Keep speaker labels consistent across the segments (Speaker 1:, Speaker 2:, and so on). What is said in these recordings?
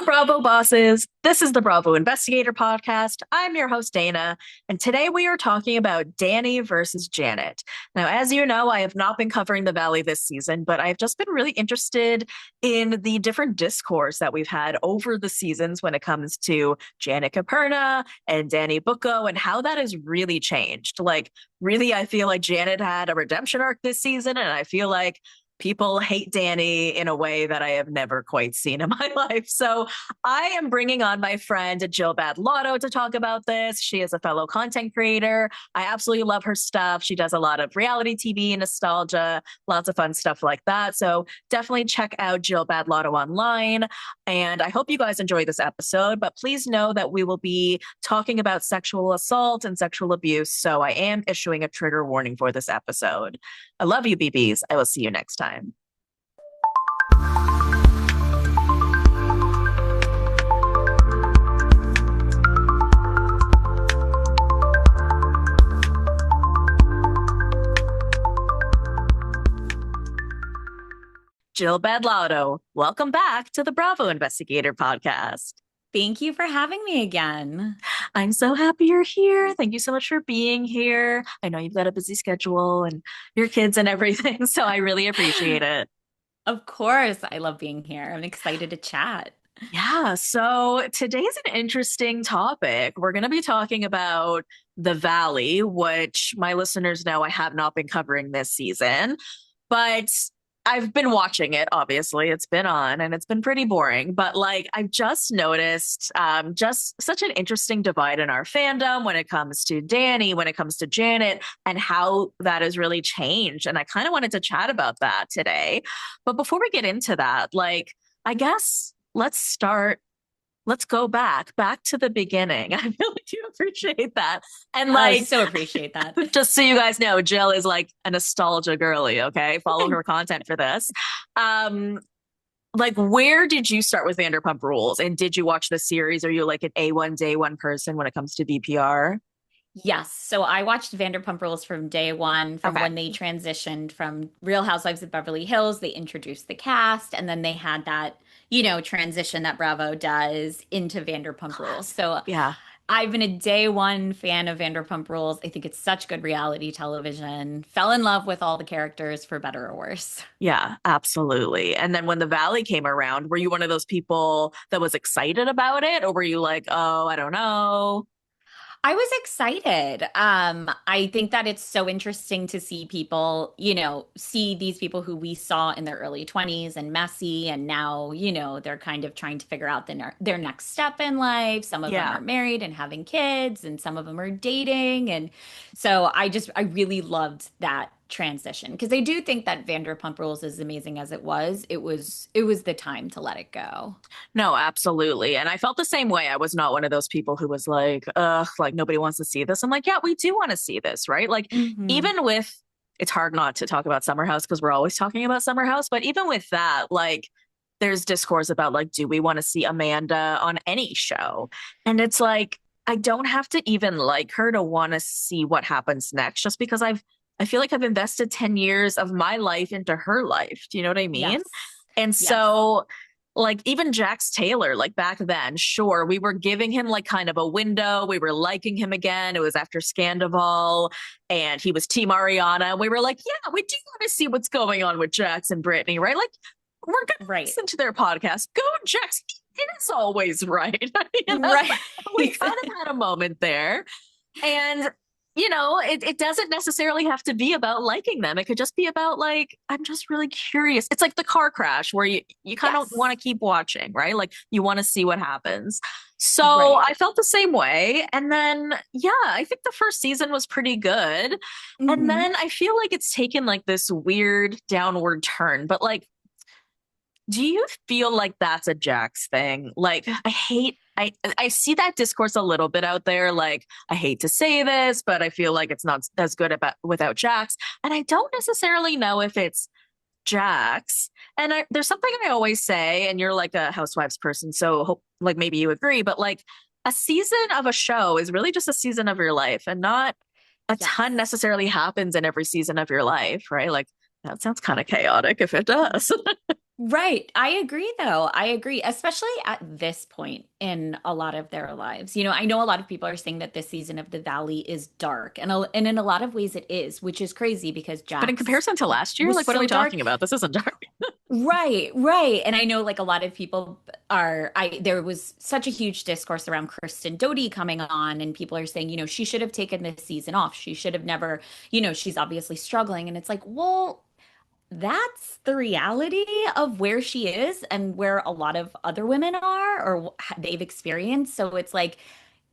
Speaker 1: Bravo bosses. This is the Bravo Investigator podcast. I'm your host, Dana, and today we are talking about Danny versus Janet. Now, as you know, I have not been covering the Valley this season, but I've just been really interested in the different discourse that we've had over the seasons when it comes to Janet Caperna and Danny Bucco and how that has really changed. Really, I feel like Janet had a redemption arc this season, and I feel like people hate Danny in a way that I have never quite seen in my life. So I am bringing on my friend Jill Badlotto to talk about this. She is a fellow content creator. I absolutely love her stuff. She does a lot of reality TV, nostalgia, lots of fun stuff like that. So definitely check out Jill Badlotto online. And I hope you guys enjoy this episode, but please know that we will be talking about sexual assault and sexual abuse. So I am issuing a trigger warning for this episode. I love you, BBs. I will see you next time. Jill Badlotto, welcome back to the Bravo Investigator podcast.
Speaker 2: Thank you for having me again.
Speaker 1: I'm so happy you're here. Thank you so much for being here. I know you've got a busy schedule and your kids and everything, so I really appreciate it.
Speaker 2: Of course, I love being here. I'm excited to chat.
Speaker 1: Yeah, so today's an interesting topic. We're going to be talking about the Valley, which my listeners know I have not been covering this season, but I've been watching it, obviously. It's been on and it's been pretty boring. But I've just noticed just such an interesting divide in our fandom when it comes to Danny, when it comes to Janet, and how that has really changed. And I kind of wanted to chat about that today. But before we get into that, I guess let's go back to the beginning. I really do appreciate that. And
Speaker 2: I so appreciate that.
Speaker 1: Just so you guys know, Jill is like a nostalgia girly, okay? Follow her content for this. Where did you start with Vanderpump Rules? And did you watch the series? Are you like an A1 day one person when it comes to VPR?
Speaker 2: Yes. So I watched Vanderpump Rules from day one, from
Speaker 1: Okay.
Speaker 2: when they transitioned from Real Housewives of Beverly Hills. They introduced the cast, and then they had that, transition that Bravo does into Vanderpump Rules. So
Speaker 1: Yeah.
Speaker 2: I've been a day one fan of Vanderpump Rules. I think it's such good reality television. Fell in love with all the characters for better or worse.
Speaker 1: Yeah, absolutely. And then when the Valley came around, were you one of those people that was excited about it? Or were you like, oh, I don't know?
Speaker 2: I was excited. I think that it's so interesting to see people, see these people who we saw in their early 20s and messy, and now, they're kind of trying to figure out their next step in life. Some of them are married and having kids, and some of them are dating. And so I really loved that transition because I do think that Vanderpump Rules, as amazing as it was the time to let it go.
Speaker 1: No, absolutely. And I felt the same way. I was not one of those people who was like, ugh, like nobody wants to see this. I'm like, yeah, we do want to see this, right? Even with, it's hard not to talk about Summer House because we're always talking about Summer House, but even with that, there's discourse about do we want to see Amanda on any show? And it's like, I don't have to even like her to want to see what happens next just because I feel like I've invested 10 years of my life into her life. Do you know what I mean?
Speaker 2: Yes.
Speaker 1: And so even Jax Taylor, back then, sure, we were giving him kind of a window. We were liking him again. It was after Scandival and he was Team Ariana. We were like, yeah, we do want to see what's going on with Jax and Brittany, right? We're going to listen to their podcast. Go Jax. It is always right.
Speaker 2: Right.
Speaker 1: We kind of had a moment there. And it doesn't necessarily have to be about liking them. It could just be about I'm just really curious. It's like the car crash where you kind of want to keep watching, right? You want to see what happens. So I felt the same way. And then, yeah, I think the first season was pretty good. And then I feel like it's taken this weird downward turn. But do you feel like that's a Jax thing? I see that discourse a little bit out there. I hate to say this, but I feel like it's not as good without Jax. And I don't necessarily know if it's Jax. And there's something I always say, and you're like a Housewives person, so hope maybe you agree, but a season of a show is really just a season of your life, and not a ton necessarily happens in every season of your life, right? That sounds kind of chaotic if it does.
Speaker 2: Right. I agree, though. I agree, especially at this point in a lot of their lives. I know a lot of people are saying that this season of The Valley is dark, and in a lot of ways it is, which is crazy because
Speaker 1: But in
Speaker 2: Jax
Speaker 1: comparison to last year,
Speaker 2: was
Speaker 1: like, what are we
Speaker 2: so dark.
Speaker 1: talking about? This isn't dark.
Speaker 2: Right, right. And I know like a lot of people there was such a huge discourse around Kristen Doty coming on, and people are saying, she should have taken this season off. She should have never, she's obviously struggling. And it's like, well, that's the reality of where she is and where a lot of other women are or they've experienced. So it's like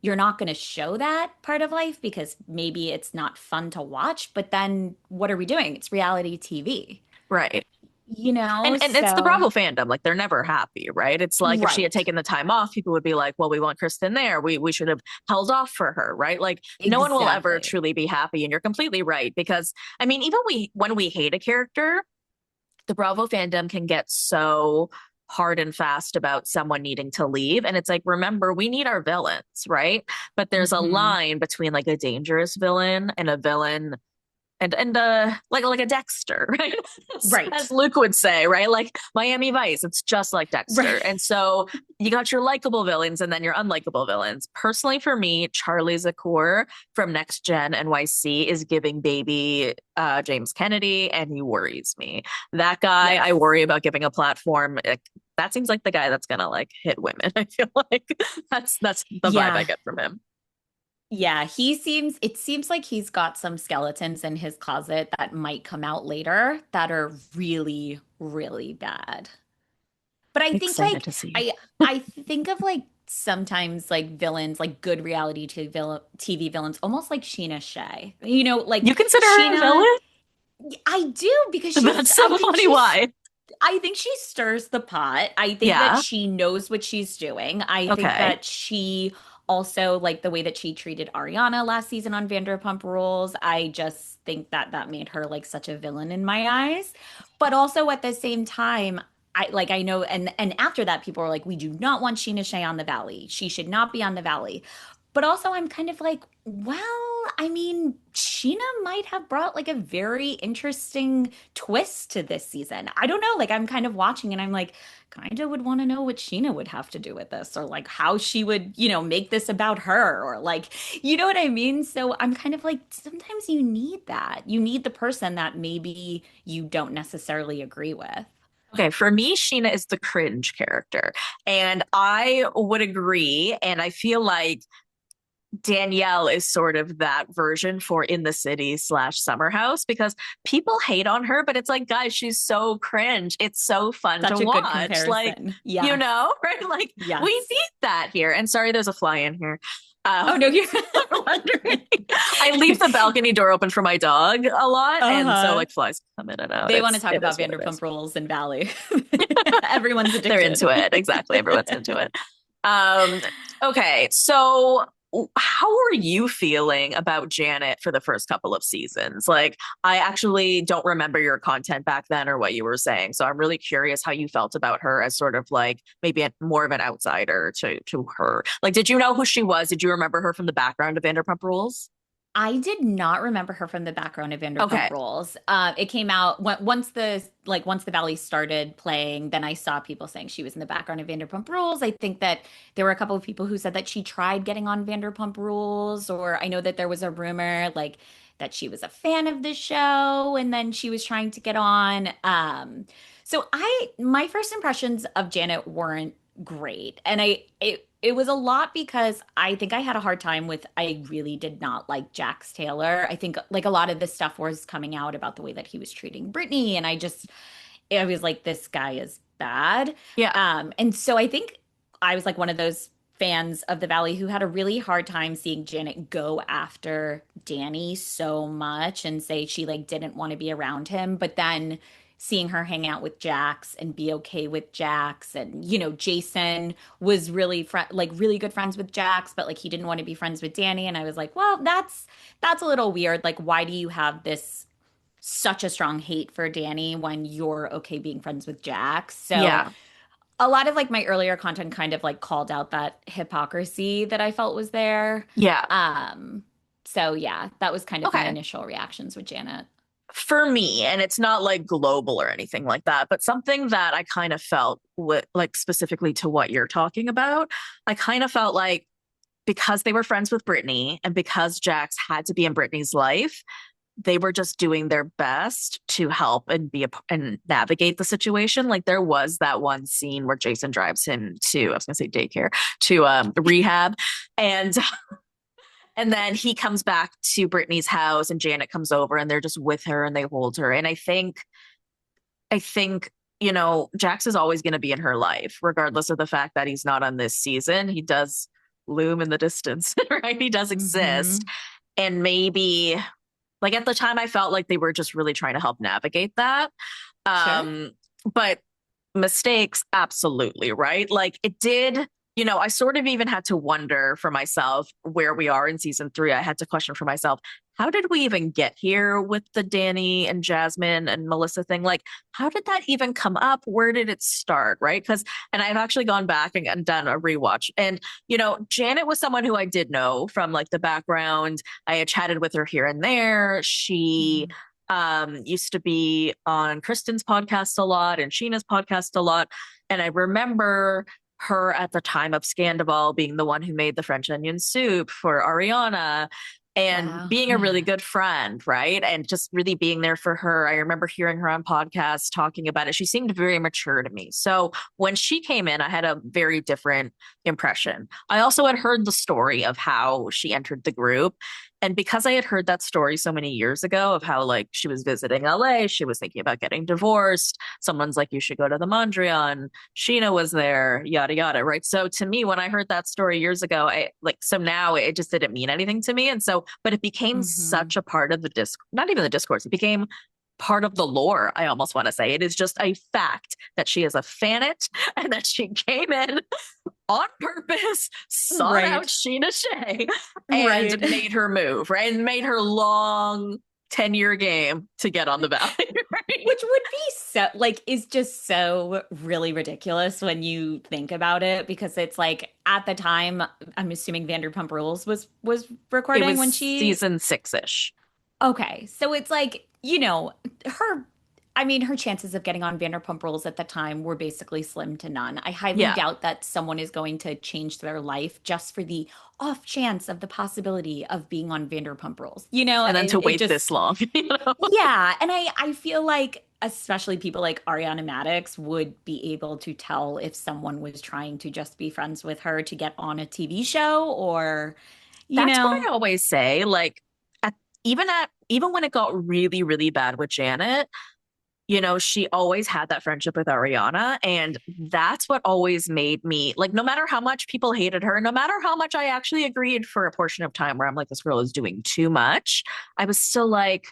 Speaker 2: you're not going to show that part of life because maybe it's not fun to watch, but then what are we doing? It's reality TV,
Speaker 1: Right. And it's the
Speaker 2: So
Speaker 1: Bravo fandom. Like, they're never happy, right? It's like if she had
Speaker 2: right.
Speaker 1: taken the time off, people would be like, well, we want Kristen there. We should have held off for her, right? Like, no one will ever
Speaker 2: Exactly.
Speaker 1: truly be happy. And you're completely right. Because I mean, even when we hate a character, the Bravo fandom can get so hard and fast about someone needing to leave. And it's like, remember, we need our villains, right? But there's a
Speaker 2: Hmm.
Speaker 1: line between like a dangerous villain and a villain and like a Dexter, right? As
Speaker 2: Right.
Speaker 1: Luke would say, right? Like Miami Vice, it's just like Dexter.
Speaker 2: Right.
Speaker 1: And so you got your likable villains and then your unlikable villains. Personally, for me, Charlie Zakor from Next Gen NYC is giving baby James Kennedy, and he worries me. That guy, I
Speaker 2: Yes.
Speaker 1: worry about giving a platform. That seems like the guy that's gonna like hit women. I feel like that's the vibe I
Speaker 2: Yeah.
Speaker 1: get from him.
Speaker 2: Yeah, it seems like he's got some skeletons in his closet that might come out later that are really, really bad. But I think
Speaker 1: Excited
Speaker 2: like
Speaker 1: to see.
Speaker 2: I think of like sometimes like villains, like good reality TV villains, almost like Sheena Shea. Like
Speaker 1: You consider her a
Speaker 2: Sheena,
Speaker 1: villain?
Speaker 2: I do because
Speaker 1: That's so funny. Why?
Speaker 2: I think she stirs the pot. I think that
Speaker 1: Yeah.
Speaker 2: she knows what she's doing. I think
Speaker 1: Okay.
Speaker 2: that she also, like the way that she treated Ariana last season on Vanderpump Rules, I just think that that made her like such a villain in my eyes. But also at the same time, I know and after that people were like, we do not want Sheena Shea on the Valley. She should not be on the Valley. But also, I'm kind of like, well, I mean, Sheena might have brought like a very interesting twist to this season. I don't know. Like, I'm kind of watching and I'm like, kind of would want to know what Sheena would have to do with this or like how she would, make this about her or like, you know what I mean? So I'm kind of like, sometimes you need that. You need the person that maybe you don't necessarily agree with.
Speaker 1: Okay, for me, Sheena is the cringe character. And I would agree. And I feel like Danielle is sort of that version for In the City slash Summer House because people hate on her, but it's like, guys, she's so cringe. It's so fun to
Speaker 2: Such a good
Speaker 1: watch. Like,
Speaker 2: comparison. Yes.
Speaker 1: right? Like, we
Speaker 2: Yes.
Speaker 1: need that here. And sorry, there's a fly in here.
Speaker 2: Oh no, you're
Speaker 1: Wondering. I leave the balcony door open for my dog a lot, and so
Speaker 2: Uh-huh.
Speaker 1: like flies come in and out.
Speaker 2: They want to talk
Speaker 1: It is
Speaker 2: about
Speaker 1: what it
Speaker 2: Vanderpump
Speaker 1: is.
Speaker 2: Rules and Valley. Everyone's
Speaker 1: They're
Speaker 2: addicted.
Speaker 1: into it. Exactly. Everyone's into it. Um, okay, so how are you feeling about Janet for the first couple of seasons? Like, I actually don't remember your content back then or what you were saying. So I'm really curious how you felt about her as sort of like maybe more of an outsider to her. Like, did you know who she was? Did you remember her from the background of Vanderpump Rules?
Speaker 2: I did not remember her from the background of Vanderpump
Speaker 1: Okay.
Speaker 2: Rules. It came out once the Valley started playing. Then I saw people saying she was in the background of Vanderpump Rules. I think that there were a couple of people who said that she tried getting on Vanderpump Rules, or I know that there was a rumor like that she was a fan of the show and then she was trying to get on. So my first impressions of Janet weren't great, and it was a lot because I think I had a hard time with, I really did not like Jax Taylor. I think like a lot of this stuff was coming out about the way that he was treating Brittany. And I was like, this guy is bad.
Speaker 1: Yeah.
Speaker 2: And so I think I was like one of those fans of the Valley who had a really hard time seeing Janet go after Danny so much and say she like didn't want to be around him. But then seeing her hang out with Jax and be okay with Jax, and Jason was really good friends with Jax, but like he didn't want to be friends with Danny. And I was like, well, that's a little weird. Like, why do you have this such a strong hate for Danny when you're okay being friends with Jax? So
Speaker 1: Yeah.
Speaker 2: a lot of like my earlier content kind of like called out that hypocrisy that I felt was there.
Speaker 1: Yeah.
Speaker 2: Um, so yeah, that was kind of my
Speaker 1: Okay.
Speaker 2: initial reactions with Janet.
Speaker 1: For me, and it's not like global or anything like that, but something that I kind of felt with, like, specifically to what you're talking about, I kind of felt like because they were friends with Brittany and because Jax had to be in Brittany's life, they were just doing their best to help and and navigate the situation. Like there was that one scene where Jason drives him to, I was gonna say daycare, to rehab, and and then he comes back to Brittany's house and Janet comes over and they're just with her and they hold her. And I think, Jax is always going to be in her life, regardless of the fact that he's not on this season. He does loom in the distance, right? He does exist.
Speaker 2: Hmm.
Speaker 1: And maybe, like, at the time, I felt like they were just really trying to help navigate that.
Speaker 2: Sure.
Speaker 1: Um, but mistakes, absolutely, right? Like it did, I sort of even had to wonder for myself where we are in season three. I had to question for myself, how did we even get here with the Danny and Jasmine and Melissa thing? Like, how did that even come up? Where did it start? Right. And I've actually gone back and done a rewatch. And, Janet was someone who I did know from like the background. I had chatted with her here and there. She
Speaker 2: Mhm.
Speaker 1: used to be on Kristen's podcast a lot and Sheena's podcast a lot. And I remember her at the time of Scandival being the one who made the French onion soup for Ariana and
Speaker 2: Wow.
Speaker 1: being a really good friend, right? And just really being there for her. I remember hearing her on podcasts talking about it. She seemed very mature to me. So when she came in, I had a very different impression. I also had heard the story of how she entered the group. And because I had heard that story so many years ago of how like she was visiting LA, she was thinking about getting divorced. Someone's like, you should go to the Mondrian. Sheena was there, yada yada, right? So to me, when I heard that story years ago, so now it just didn't mean anything to me. And so, but it became
Speaker 2: Hmm.
Speaker 1: such a part of the not even the discourse, it became part of the lore, I almost want to say. It is just a fact that she is a fanit and that she came in on purpose, sought out
Speaker 2: Right.
Speaker 1: Sheena Shea and
Speaker 2: Right.
Speaker 1: made her move, right? And made her long 10-year game to get on the valley, right?
Speaker 2: Which would be so, like, is just so really ridiculous when you think about it, because it's like at the time, I'm assuming Vanderpump Rules was
Speaker 1: It
Speaker 2: recording
Speaker 1: was
Speaker 2: when she.
Speaker 1: season six-ish.
Speaker 2: Okay, so it's like, her, I mean, her chances of getting on Vanderpump Rules at the time were basically slim to none. I highly
Speaker 1: Yeah.
Speaker 2: doubt that someone is going to change their life just for the off chance of the possibility of being on Vanderpump Rules.
Speaker 1: And then to
Speaker 2: It
Speaker 1: wait
Speaker 2: just,
Speaker 1: this long,
Speaker 2: yeah. And I feel like, especially people like Ariana Madix would be able to tell if someone was trying to just be friends with her to get on a TV show or, you
Speaker 1: That's what
Speaker 2: know.
Speaker 1: I always say. Like, at, even when it got really, really bad with Janet, she always had that friendship with Ariana. And that's what always made me like, no matter how much people hated her, no matter how much I actually agreed for a portion of time where I'm like, this girl is doing too much, I was still like,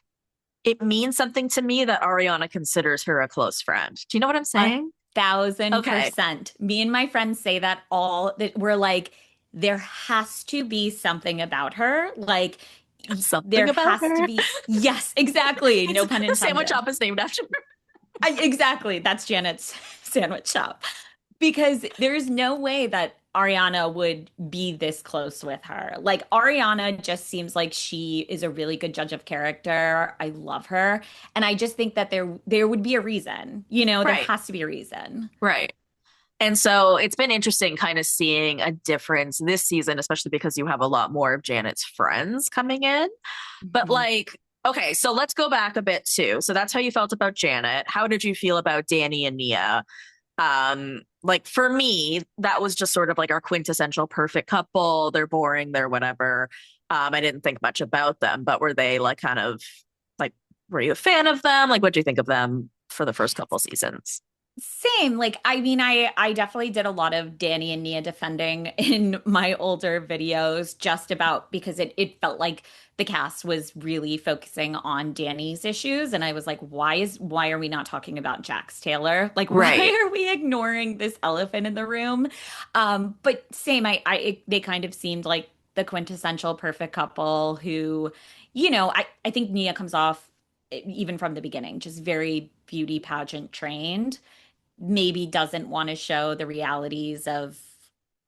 Speaker 1: it means something to me that Ariana considers her a close friend. Do you know what I'm
Speaker 2: A
Speaker 1: saying?
Speaker 2: thousand
Speaker 1: Okay.
Speaker 2: percent. Me and my friends say that all that we're like, there has to be something about her. Like,
Speaker 1: Something
Speaker 2: there
Speaker 1: about
Speaker 2: has to
Speaker 1: her.
Speaker 2: be, yes, exactly.
Speaker 1: It's
Speaker 2: No pun
Speaker 1: the sandwich
Speaker 2: intended.
Speaker 1: shop is named after her.
Speaker 2: Exactly. That's Janet's sandwich shop. Because there's no way that Ariana would be this close with her. Like, Ariana just seems like she is a really good judge of character. I love her. And I just think that there would be a reason. There
Speaker 1: Right.
Speaker 2: has to be a reason.
Speaker 1: Right. And so it's been interesting kind of seeing a difference this season, especially because you have a lot more of Janet's friends coming in. But
Speaker 2: Mhm.
Speaker 1: like, okay, so let's go back a bit too. So that's how you felt about Janet. How did you feel about Danny and Nia? Like for me, that was just sort of like our quintessential perfect couple. They're boring, they're whatever. I didn't think much about them, but were they like kind of like, were you a fan of them? Like, what do you think of them for the first couple seasons?
Speaker 2: Same. Like, I mean, I definitely did a lot of Danny and Nia defending in my older videos, just about because it felt like the cast was really focusing on Danny's issues. And I was like, why are we not talking about Jax Taylor? Like,
Speaker 1: Right.
Speaker 2: why are we ignoring this elephant in the room? But same, they kind of seemed like the quintessential perfect couple who, I think Nia comes off even from the beginning, just very beauty pageant trained, maybe doesn't want to show the realities of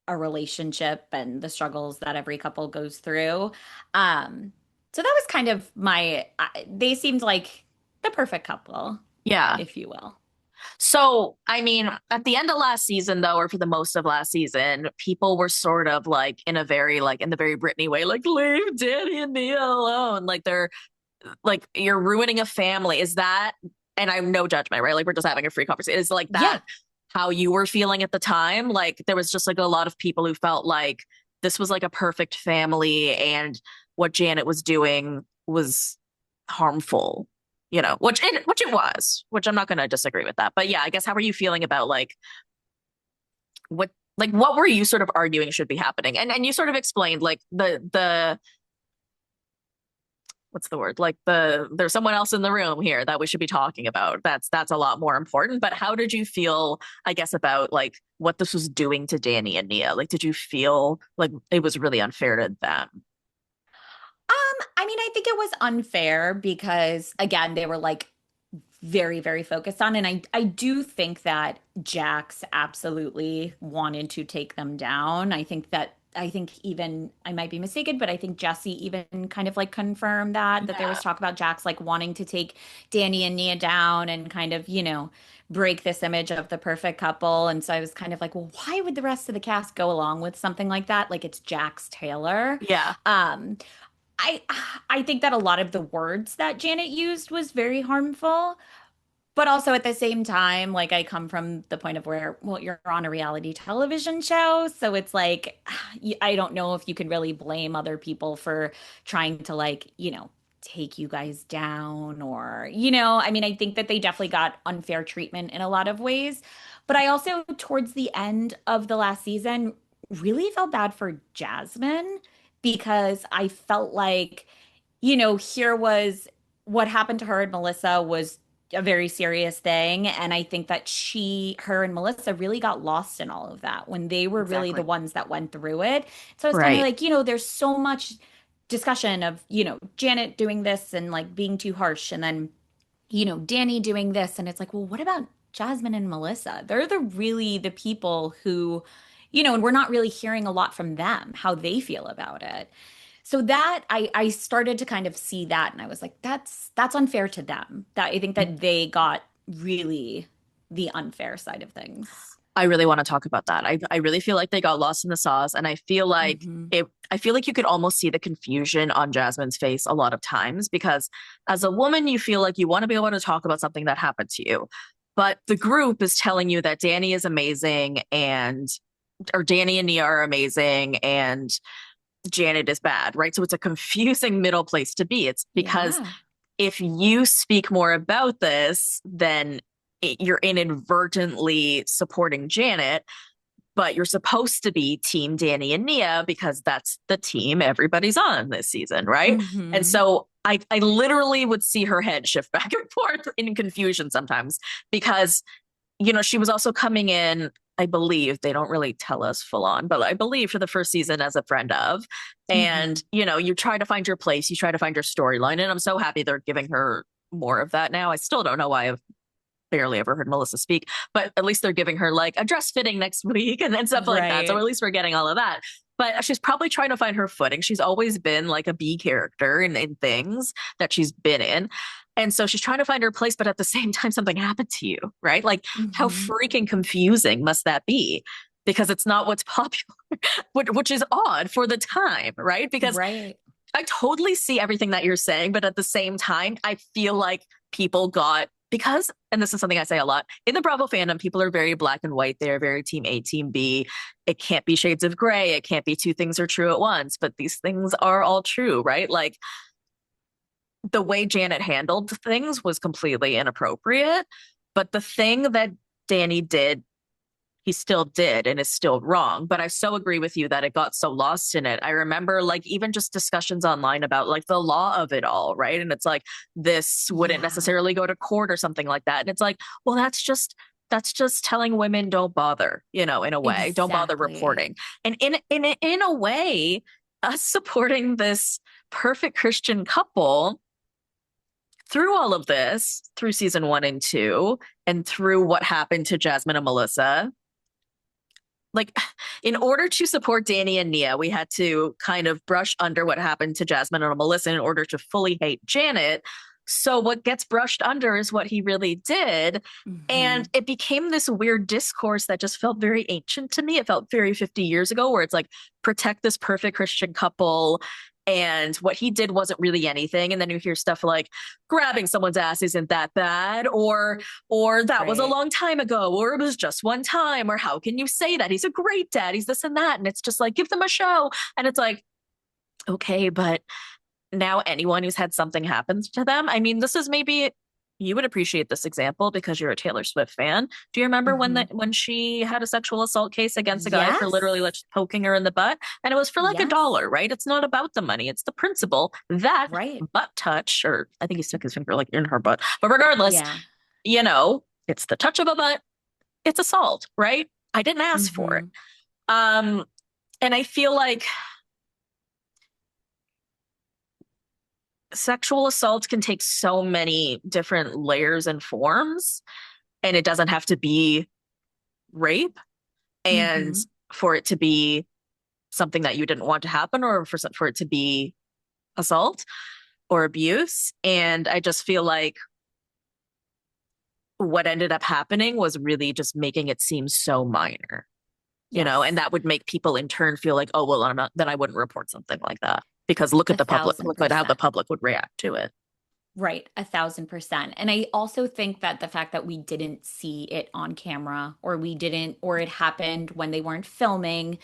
Speaker 2: a relationship and the struggles that every couple goes through. Um, so that was kind of they seemed like the perfect couple,
Speaker 1: Yeah.
Speaker 2: if you will.
Speaker 1: So, I mean, at the end of last season, though, or for the most of last season, people were sort of like in a very, like, in the very Britney way, like, leave Danny and Nia alone. Like, they're like, you're ruining a family. Is that, and I'm no judgment, right? Like, we're just having a free conversation. Is like
Speaker 2: Yeah.
Speaker 1: that how you were feeling at the time? Like, there was just like a lot of people who felt like this was like a perfect family and what Janet was doing was harmful, which it was, which I'm not going to disagree with that. But yeah, I guess how are you feeling about what what were you sort of arguing should be happening? And you sort of explained like the what's the word? Like there's someone else in the room here that we should be talking about. That's a lot more important. But how did you feel, I guess, about like what this was doing to Danny and Nia? Like, did you feel like it was really unfair to them?
Speaker 2: I mean, I think it was unfair because again, they were like very, very focused on. And I do think that Jax absolutely wanted to take them down. I think even I might be mistaken, but I think Jesse even kind of like confirmed that there
Speaker 1: Yeah.
Speaker 2: was talk about Jax like wanting to take Danny and Nia down and kind of, break this image of the perfect couple. And so I was kind of like, well, why would the rest of the cast go along with something like that? Like it's Jax Taylor.
Speaker 1: Yeah.
Speaker 2: Um, I I think that a lot of the words that Janet used was very harmful. But also at the same time, like I come from the point of where, well, you're on a reality television show. So it's like, I don't know if you can really blame other people for trying to like, take you guys down or, I mean, I think that they definitely got unfair treatment in a lot of ways. But I also, towards the end of the last season, really felt bad for Jasmine because I felt like, here was what happened to her and Melissa was a very serious thing. And I think that her and Melissa really got lost in all of that when they were really the
Speaker 1: Exactly.
Speaker 2: ones that went through it. So it's kind of
Speaker 1: Right.
Speaker 2: like, there's so much discussion of, Janet doing this and like being too harsh. And then, Danny doing this. And it's like, well, what about Jasmine and Melissa? They're the people who, and we're not really hearing a lot from them, how they feel about it. So that I started to kind of see that and I was like, that's unfair to them. That I think that they got really the unfair side of things.
Speaker 1: I really want to talk about that. I really feel like they got lost in the sauce, and I feel like
Speaker 2: Hmm.
Speaker 1: it. I feel like you could almost see the confusion on Jasmine's face a lot of times because as a woman, you feel like you want to be able to talk about something that happened to you, but the group is telling you that Danny is amazing and or Danny and Nia are amazing and Janet is bad, right? So it's a confusing middle place to be. It's because
Speaker 2: Yeah.
Speaker 1: if you speak more about this, then you're inadvertently supporting Janet, but you're supposed to be team Danny and Nia because that's the team everybody's on this season, right? And
Speaker 2: Hmm.
Speaker 1: so I literally would see her head shift back and forth in confusion sometimes because she was also coming in, I believe, they don't really tell us full on, but I believe for the first season as a friend of.
Speaker 2: Hmm.
Speaker 1: And, you try to find your place, you try to find your storyline. And I'm so happy they're giving her more of that now. I still don't know why I've barely ever heard Melissa speak, but at least they're giving her like a dress fitting next week and stuff like that. So
Speaker 2: Right.
Speaker 1: at least we're getting all of that. But she's probably trying to find her footing. She's always been like a B character in things that she's been in. And so she's trying to find her place, but at the same time, something happened to you, right? Like, how
Speaker 2: Hmm.
Speaker 1: freaking confusing must that be? Because it's not what's popular, which is odd for the time, right? Because
Speaker 2: Right.
Speaker 1: I totally see everything that you're saying, but at the same time, I feel like people got because, and this is something I say a lot in the Bravo fandom, people are very black and white. They're very team A, team B. It can't be shades of gray. It can't be two things are true at once, but these things are all true, right? Like the way Janet handled things was completely inappropriate. But the thing that Danny did he still did and is still wrong. But I so agree with you that it got so lost in it. I remember like even just discussions online about like the law of it all, right? And it's like this wouldn't
Speaker 2: Yeah.
Speaker 1: necessarily go to court or something like that. And it's like, well, that's just telling women don't bother, in a way. Don't bother
Speaker 2: Exactly.
Speaker 1: reporting. And in a way, us supporting this perfect Christian couple through all of this, through season 1 and 2, and through what happened to Jasmine and Melissa, like in order to support Danny and Nia, we had to kind of brush under what happened to Jasmine and Melissa in order to fully hate Janet. So what gets brushed under is what he really did.
Speaker 2: Hmm.
Speaker 1: And it became this weird discourse that just felt very ancient to me. It felt very 50 years ago, where it's like, protect this perfect Christian couple. And what he did wasn't really anything. And then you hear stuff like grabbing someone's ass isn't that bad, or that was a
Speaker 2: Right.
Speaker 1: long time ago, or it was just one time, or how can you say that? He's a great dad, he's this and that. And it's just like, give them a show. And it's like, okay, but now anyone who's had something happen to them. I mean, this is maybe you would appreciate this example because you're a Taylor Swift fan. Do you remember when
Speaker 2: Hmm.
Speaker 1: when she had a sexual assault case against a guy for literally
Speaker 2: Yes.
Speaker 1: just poking her in the butt? And it was for like
Speaker 2: Yes.
Speaker 1: $1, right? It's not about the money. It's the principle that
Speaker 2: Right.
Speaker 1: butt touch, or I think he stuck his finger like in her butt. But regardless,
Speaker 2: Yeah.
Speaker 1: it's the touch of a butt. It's assault, right? I didn't ask for it.
Speaker 2: Hmm.
Speaker 1: Um, and I feel like sexual assault can take so many different layers and forms, and it doesn't have to be rape. And
Speaker 2: Hmm.
Speaker 1: for it to be something that you didn't want to happen, or for it to be assault or abuse. And I just feel like what ended up happening was really just making it seem so minor, and
Speaker 2: Yes.
Speaker 1: that would make people in turn feel like, oh, well, I'm not, then I wouldn't report something like that, because look
Speaker 2: A
Speaker 1: at the public,
Speaker 2: thousand
Speaker 1: look at how the
Speaker 2: percent.
Speaker 1: public would react to it.
Speaker 2: Right, 1,000%. And I also think that the fact that we didn't see it on camera, or we didn't, or it happened when they weren't filming,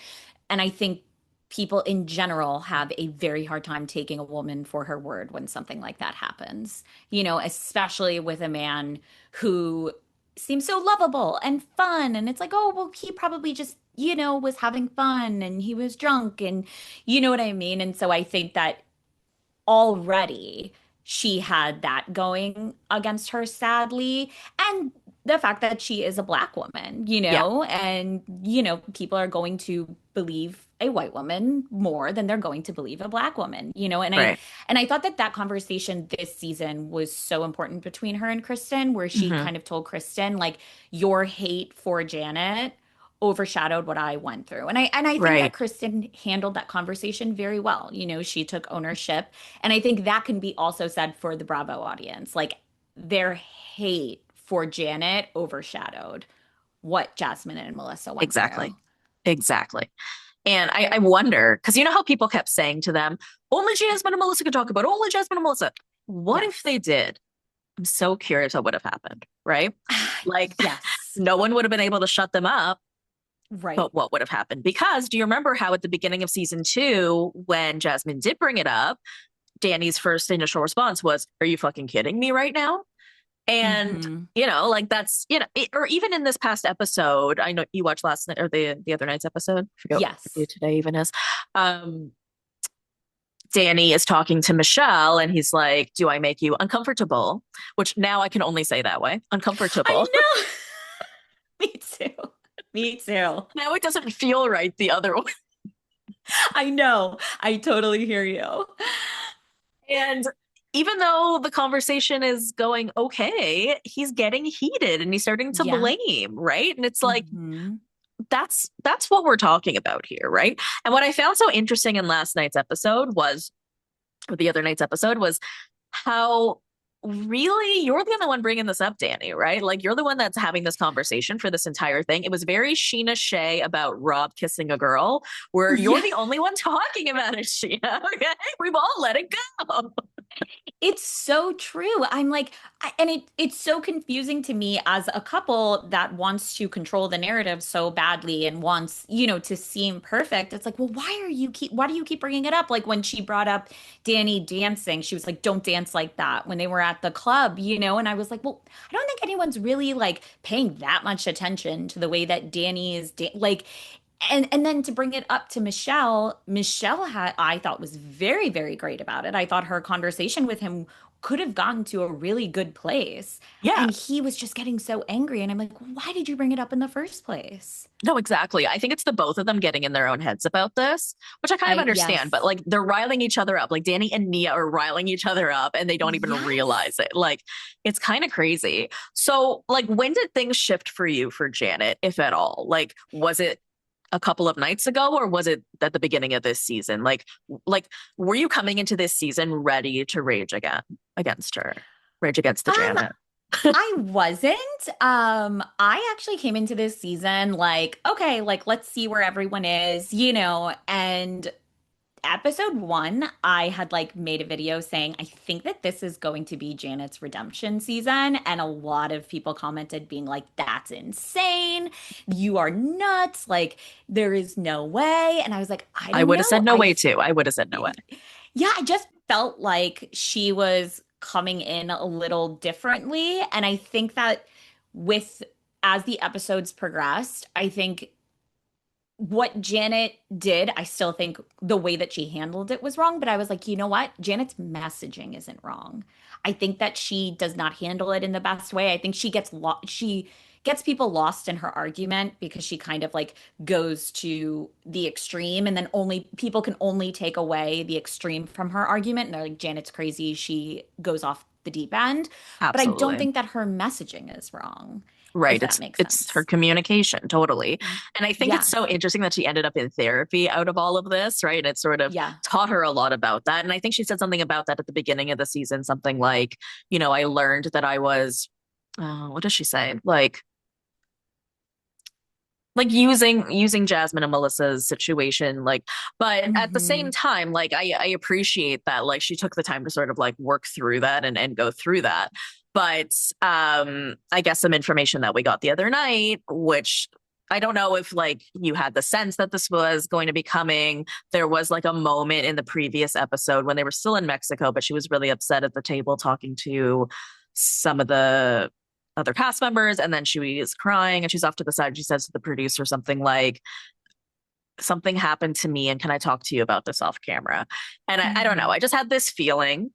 Speaker 2: and I think people in general have a very hard time taking a woman for her word when something like that happens, especially with a man who seems so lovable and fun. And it's like, oh, well, he probably just, was having fun and he was drunk, and you know what I mean? And so I think that already she had that going against her, sadly. And the fact that she is a black woman,
Speaker 1: Yeah,
Speaker 2: and, people are going to believe a white woman more than they're going to believe a black woman, and I
Speaker 1: right.
Speaker 2: and I thought that that conversation this season was so important between her and Kristen, where she
Speaker 1: Hmm.
Speaker 2: kind of told Kristen, like, your hate for Janet overshadowed what I went through. And I think that
Speaker 1: Right.
Speaker 2: Kristen handled that conversation very well. She took ownership. And I think that can be also said for the Bravo audience. Like, their hate for Janet overshadowed what Jasmine and Melissa went through.
Speaker 1: Exactly. Exactly. And I wonder, because you know how people kept saying to them, only Jasmine and Melissa could talk about it, only Jasmine and Melissa. What if
Speaker 2: Yes.
Speaker 1: they did? I'm so curious what would have happened, right? Like,
Speaker 2: Yes.
Speaker 1: no one would have been able to shut them up,
Speaker 2: Right.
Speaker 1: but what would have happened? Because do you remember how at the beginning of season 2, when Jasmine did bring it up, Danny's first initial response was, are you fucking kidding me right now? And
Speaker 2: Hmm.
Speaker 1: like that's or even in this past episode, I know you watched last night or the other night's episode. I forget what day
Speaker 2: Yes.
Speaker 1: today even is. Um, Danny is talking to Michelle, and he's like, "Do I make you uncomfortable?" Which now I can only say that way, uncomfortable.
Speaker 2: I know. Me too. Me too.
Speaker 1: Now it doesn't feel right the other way.
Speaker 2: I know. I totally hear you.
Speaker 1: And even though the conversation is going okay, he's getting heated and he's starting to
Speaker 2: Yeah.
Speaker 1: blame, right? And it's like,
Speaker 2: Hmm.
Speaker 1: that's what we're talking about here, right? And what I found so interesting in last night's episode was, or the other night's episode, was how really you're the only one bringing this up, Danny, right? Like you're the one that's having this conversation for this entire thing. It was very Sheena Shea about Rob kissing a girl, where you're
Speaker 2: Yeah.
Speaker 1: the only one talking about it, Sheena. Okay, we've all let it go.
Speaker 2: It's so true. I'm like, and it's so confusing to me as a couple that wants to control the narrative so badly and wants, to seem perfect. It's like, well, why do you keep bringing it up? Like when she brought up Danny dancing, she was like, don't dance like that when they were at the club, and I was like, well, I don't think anyone's really like paying that much attention to the way that Danny is like, and then to bring it up to Michelle had, I thought, was very, very great about it. I thought her conversation with him could have gotten to a really good place.
Speaker 1: Yeah,
Speaker 2: And he was just getting so angry. And I'm like, why did you bring it up in the first place?
Speaker 1: no, exactly. I think it's the both of them getting in their own heads about this, which I kind of understand, but
Speaker 2: Yes.
Speaker 1: like they're riling each other up. Like Danny and Nia are riling each other up and they don't even
Speaker 2: Yes.
Speaker 1: realize it. Like it's kind of crazy. So, like, when did things shift for you for Janet, if at all? Like, was it a couple of nights ago, or was it at the beginning of this season? Like were you coming into this season ready to rage again against her? Rage Against the
Speaker 2: Um,
Speaker 1: Janet.
Speaker 2: I wasn't. I actually came into this season like, okay, like let's see where everyone is, and episode one, I had like made a video saying, I think that this is going to be Janet's redemption season. And a lot of people commented being like, that's insane. You are nuts. Like, there is no way. And I was like, I
Speaker 1: I
Speaker 2: don't
Speaker 1: would have
Speaker 2: know.
Speaker 1: said no way too. I would have said no way.
Speaker 2: Yeah, I just felt like she was coming in a little differently. And I think that with as the episodes progressed, I think what Janet did, I still think the way that she handled it was wrong, but I was like, you know what? Janet's messaging isn't wrong. I think that she does not handle it in the best way. I think she gets people lost in her argument because she kind of like goes to the extreme and then only people can only take away the extreme from her argument and they're like Janet's crazy, she goes off the deep end. But I don't
Speaker 1: Absolutely.
Speaker 2: think that her messaging is wrong, if
Speaker 1: Right.
Speaker 2: that
Speaker 1: It's
Speaker 2: makes
Speaker 1: it's her
Speaker 2: sense.
Speaker 1: communication, totally. And I think it's
Speaker 2: Yeah.
Speaker 1: so interesting that she ended up in therapy out of all of this, right? And it sort of
Speaker 2: Yeah.
Speaker 1: taught her a lot about that. And I think she said something about that at the beginning of the season, something like, I learned that I was, what does she say? Like using Jasmine and Melissa's situation, like, but at the same
Speaker 2: Hmm.
Speaker 1: time, like I appreciate that, like she took the time to sort of like work through that and go through that. But I guess some information that we got the other night, which I don't know if like you had the sense that this was going to be coming. There was like a moment in the previous episode when they were still in Mexico, but she was really upset at the table talking to some of the other cast members, and then she is crying and she's off to the side. She says to the producer something like, something happened to me and can I talk to you about this off camera? And I don't know,
Speaker 2: Hmm.
Speaker 1: I just had this feeling.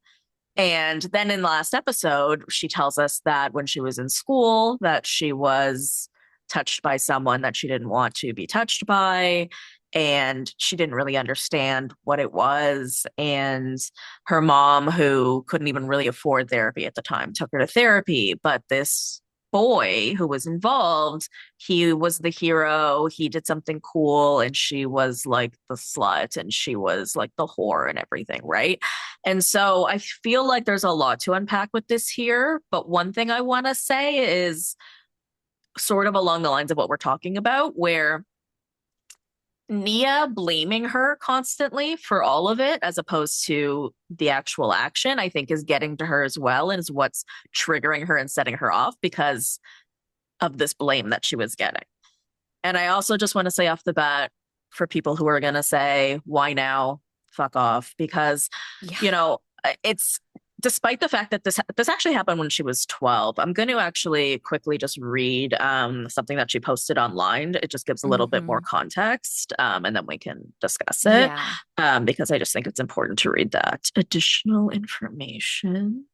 Speaker 1: And then in the last episode, she tells us that when she was in school, that she was touched by someone that she didn't want to be touched by. And she didn't really understand what it was. And her mom, who couldn't even really afford therapy at the time, took her to therapy. But this boy who was involved, he was the hero. He did something cool. And she was like the slut and she was like the whore and everything, right? And so I feel like there's a lot to unpack with this here. But one thing I want to say is sort of along the lines of what we're talking about, where Nia blaming her constantly for all of it, as opposed to the actual action, I think is getting to her as well and is what's triggering her and setting her off because of this blame that she was getting. And I also just want to say off the bat for people who are going to say, why now? Fuck off. Because,
Speaker 2: Yeah.
Speaker 1: you know, it's despite the fact that this actually happened when she was 12. I'm going to actually quickly just read something that she posted online. It just gives a little bit more
Speaker 2: Hmm.
Speaker 1: context, and then we can discuss it,
Speaker 2: Yeah.
Speaker 1: because I just think it's important to read that. Additional information.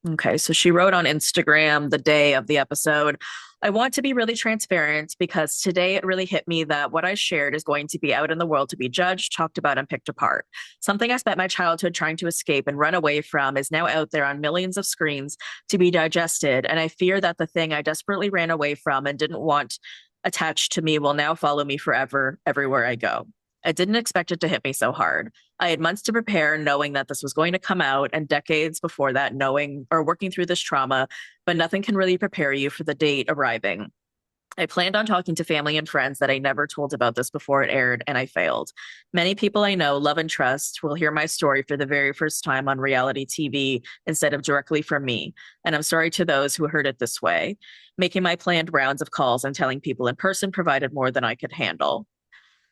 Speaker 1: Okay, so she wrote on Instagram the day of the episode, I want to be really transparent because today it really hit me that what I shared is going to be out in the world to be judged, talked about, and picked apart. Something I spent my childhood trying to escape and run away from is now out there on millions of screens to be digested. And I fear that the thing I desperately ran away from and didn't want attached to me will now follow me forever, everywhere I go. I didn't expect it to hit me so hard. I had months to prepare, knowing that this was going to come out, and decades before that, knowing or working through this trauma, but nothing can really prepare you for the date arriving. I planned on talking to family and friends that I never told about this before it aired, and I failed. Many people I know, love, and trust will hear my story for the very first time on reality TV instead of directly from me. And I'm sorry to those who heard it this way. Making my planned rounds of calls and telling people in person provided more than I could handle.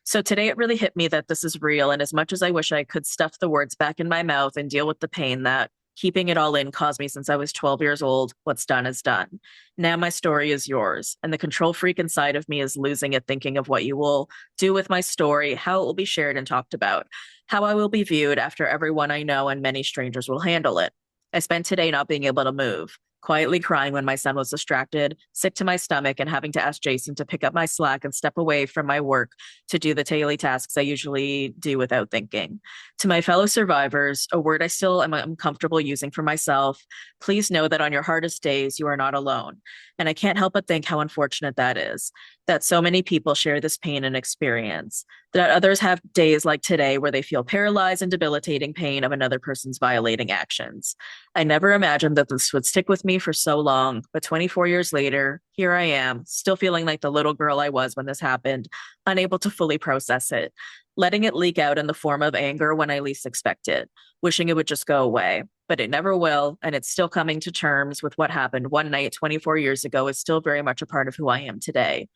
Speaker 1: So today it really hit me that this is real. And as much as I wish I could stuff the words back in my mouth and deal with the pain that keeping it all in caused me since I was 12 years old, what's done is done. Now my story is yours. And the control freak inside of me is losing it, thinking of what you will do with my story, how it will be shared and talked about, how I will be viewed after everyone I know and many strangers will handle it. I spent today not being able to move, quietly crying when my son was distracted, sick to my stomach, and having to ask Jason to pick up my slack and step away from my work to do the daily tasks I usually do without thinking. To my fellow survivors, a word I still am comfortable using for myself, please know that on your hardest days, you are not alone. And I can't help but think how unfortunate that is. that so many people share this pain and experience, that others have days like today where they feel paralyzed and debilitating pain of another person's violating actions. I never imagined that this would stick with me for so long, but 24 years later, here I am, still feeling like the little girl I was when this happened, unable to fully process it, letting it leak out in the form of anger when I least expect it, wishing it would just go away. But it never will, and it's still coming to terms with what happened one night 24 years ago is still very much a part of who I am today.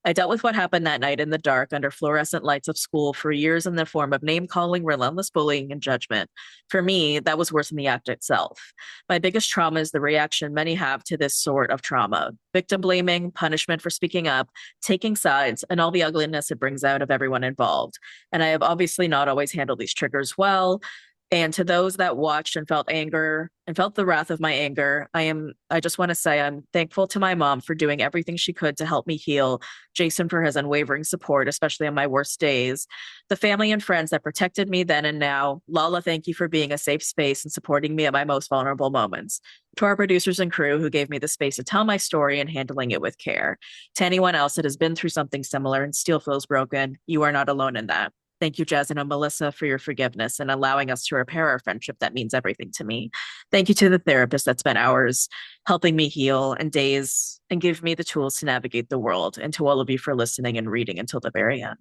Speaker 1: I dealt with what happened that night in the dark under fluorescent lights of school for years in the form of name calling, relentless bullying, and judgment. For me, that was worse than the act itself. My biggest trauma is the reaction many have to this sort of trauma: victim blaming, punishment for speaking up, taking sides, and all the ugliness it brings out of everyone involved. And I have obviously not always handled these triggers well. And to those that watched and felt anger and felt the wrath of my anger, I just want to say I'm thankful to my mom for doing everything she could to help me heal, Jason for his unwavering support, especially on my worst days, the family and friends that protected me then and now. Lala, thank you for being a safe space and supporting me at my most vulnerable moments. To our producers and crew who gave me the space to tell my story and handling it with care. To anyone else that has been through something similar and still feels broken, you are not alone in that. Thank you, Jazz and Melissa, for your forgiveness and allowing us to repair our friendship that means everything to me. Thank you to the therapist that spent hours helping me heal and days and give me the tools to navigate the world. And to all of you for listening and reading until the very end.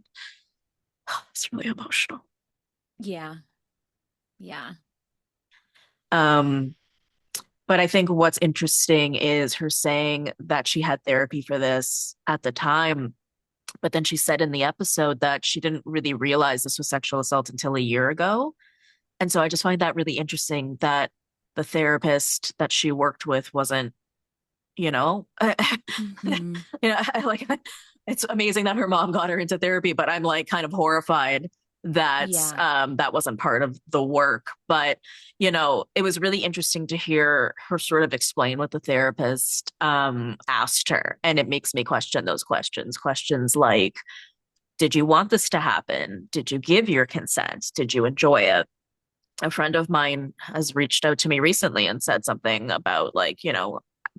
Speaker 1: It's really emotional.
Speaker 2: Yeah. Yeah.
Speaker 1: Um, but I think what's interesting is her saying that she had therapy for this at the time. But then she said in the episode that she didn't really realize this was sexual assault until a year ago. And so I just find that really interesting that the therapist that she worked with wasn't, you know,
Speaker 2: Mhm.
Speaker 1: I like it's amazing that her mom got her into therapy, but I'm like kind of horrified that
Speaker 2: Yeah.
Speaker 1: that wasn't part of the work. But it was really interesting to hear her sort of explain what the therapist asked her, and it makes me question those questions like, did you want this to happen? Did you give your consent? Did you enjoy it? A friend of mine has reached out to me recently and said something about, like,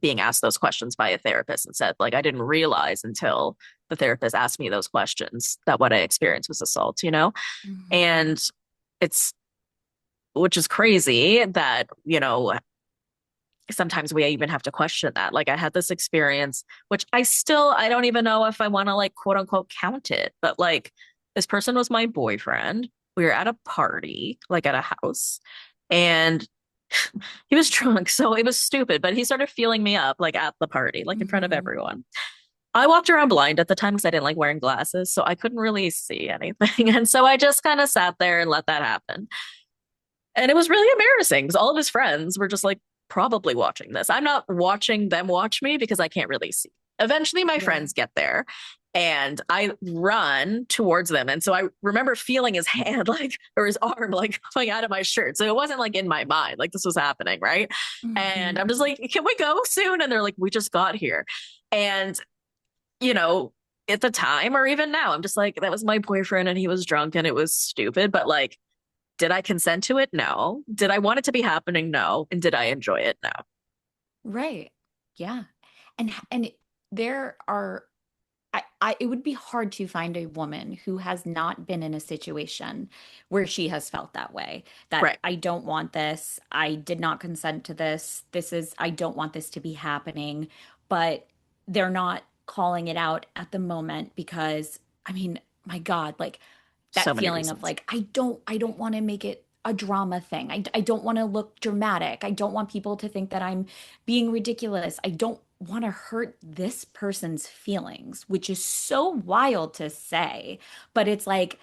Speaker 1: being asked those questions by a therapist, and said, like, I didn't realize until the therapist asked me those questions that what I experienced was assault.
Speaker 2: Mhm.
Speaker 1: And it's, which is crazy that, sometimes we even have to question that. Like, I had this experience, which I don't even know if I want to, like, quote unquote count it, but like, this person was my boyfriend. We were at a party, like at a house, and he was drunk. So it was stupid, but he started feeling me up, like at the party, like in front of
Speaker 2: Mhm.
Speaker 1: everyone. I walked around blind at the time because I didn't like wearing glasses. So I couldn't really see anything. And so I just kind of sat there and let that happen. And it was really embarrassing because all of his friends were just like probably watching this. I'm not watching them watch me because I can't really see. Eventually, my
Speaker 2: Yeah.
Speaker 1: friends get there and I run towards them. And so I remember feeling his hand, like, or his arm, like, coming out of my shirt. So it wasn't like in my mind, like this was happening. Right. And
Speaker 2: Mhm.
Speaker 1: I'm just like, can we go soon? And they're like, we just got here. And, you know, at the time or even now, I'm just like, that was my boyfriend and he was drunk and it was stupid. But like, did I consent to it? No. Did I want it to be happening? No. And did I enjoy it? No.
Speaker 2: Right. Yeah. And there are it would be hard to find a woman who has not been in a situation where she has felt that way, that
Speaker 1: Right.
Speaker 2: I don't want this, I did not consent to this, I don't want this to be happening, but they're not calling it out at the moment because, I mean, my God, like
Speaker 1: So
Speaker 2: that
Speaker 1: many
Speaker 2: feeling of
Speaker 1: reasons.
Speaker 2: like, I don't want to make it a drama thing. I don't want to look dramatic. I don't want people to think that I'm being ridiculous. I don't want to hurt this person's feelings, which is so wild to say. But it's like,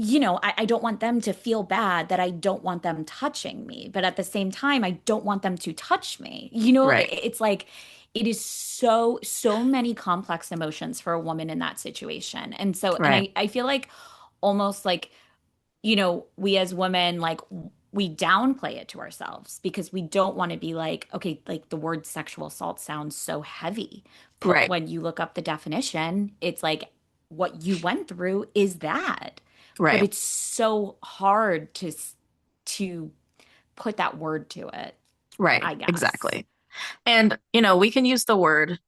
Speaker 2: I don't want them to feel bad that I don't want them touching me. But at the same time, I don't want them to touch me.
Speaker 1: Right.
Speaker 2: It's like, it is so many complex emotions for a woman in that situation. And so, and
Speaker 1: Right.
Speaker 2: I feel like almost like, we as women, like, we downplay it to ourselves because we don't want to be like, okay, like the word sexual assault sounds so heavy. But
Speaker 1: Right.
Speaker 2: when you look up the definition, it's like what you went through is that. But
Speaker 1: Right.
Speaker 2: it's so hard to put that word to it,
Speaker 1: Right.
Speaker 2: I guess.
Speaker 1: Exactly. And, we can use the word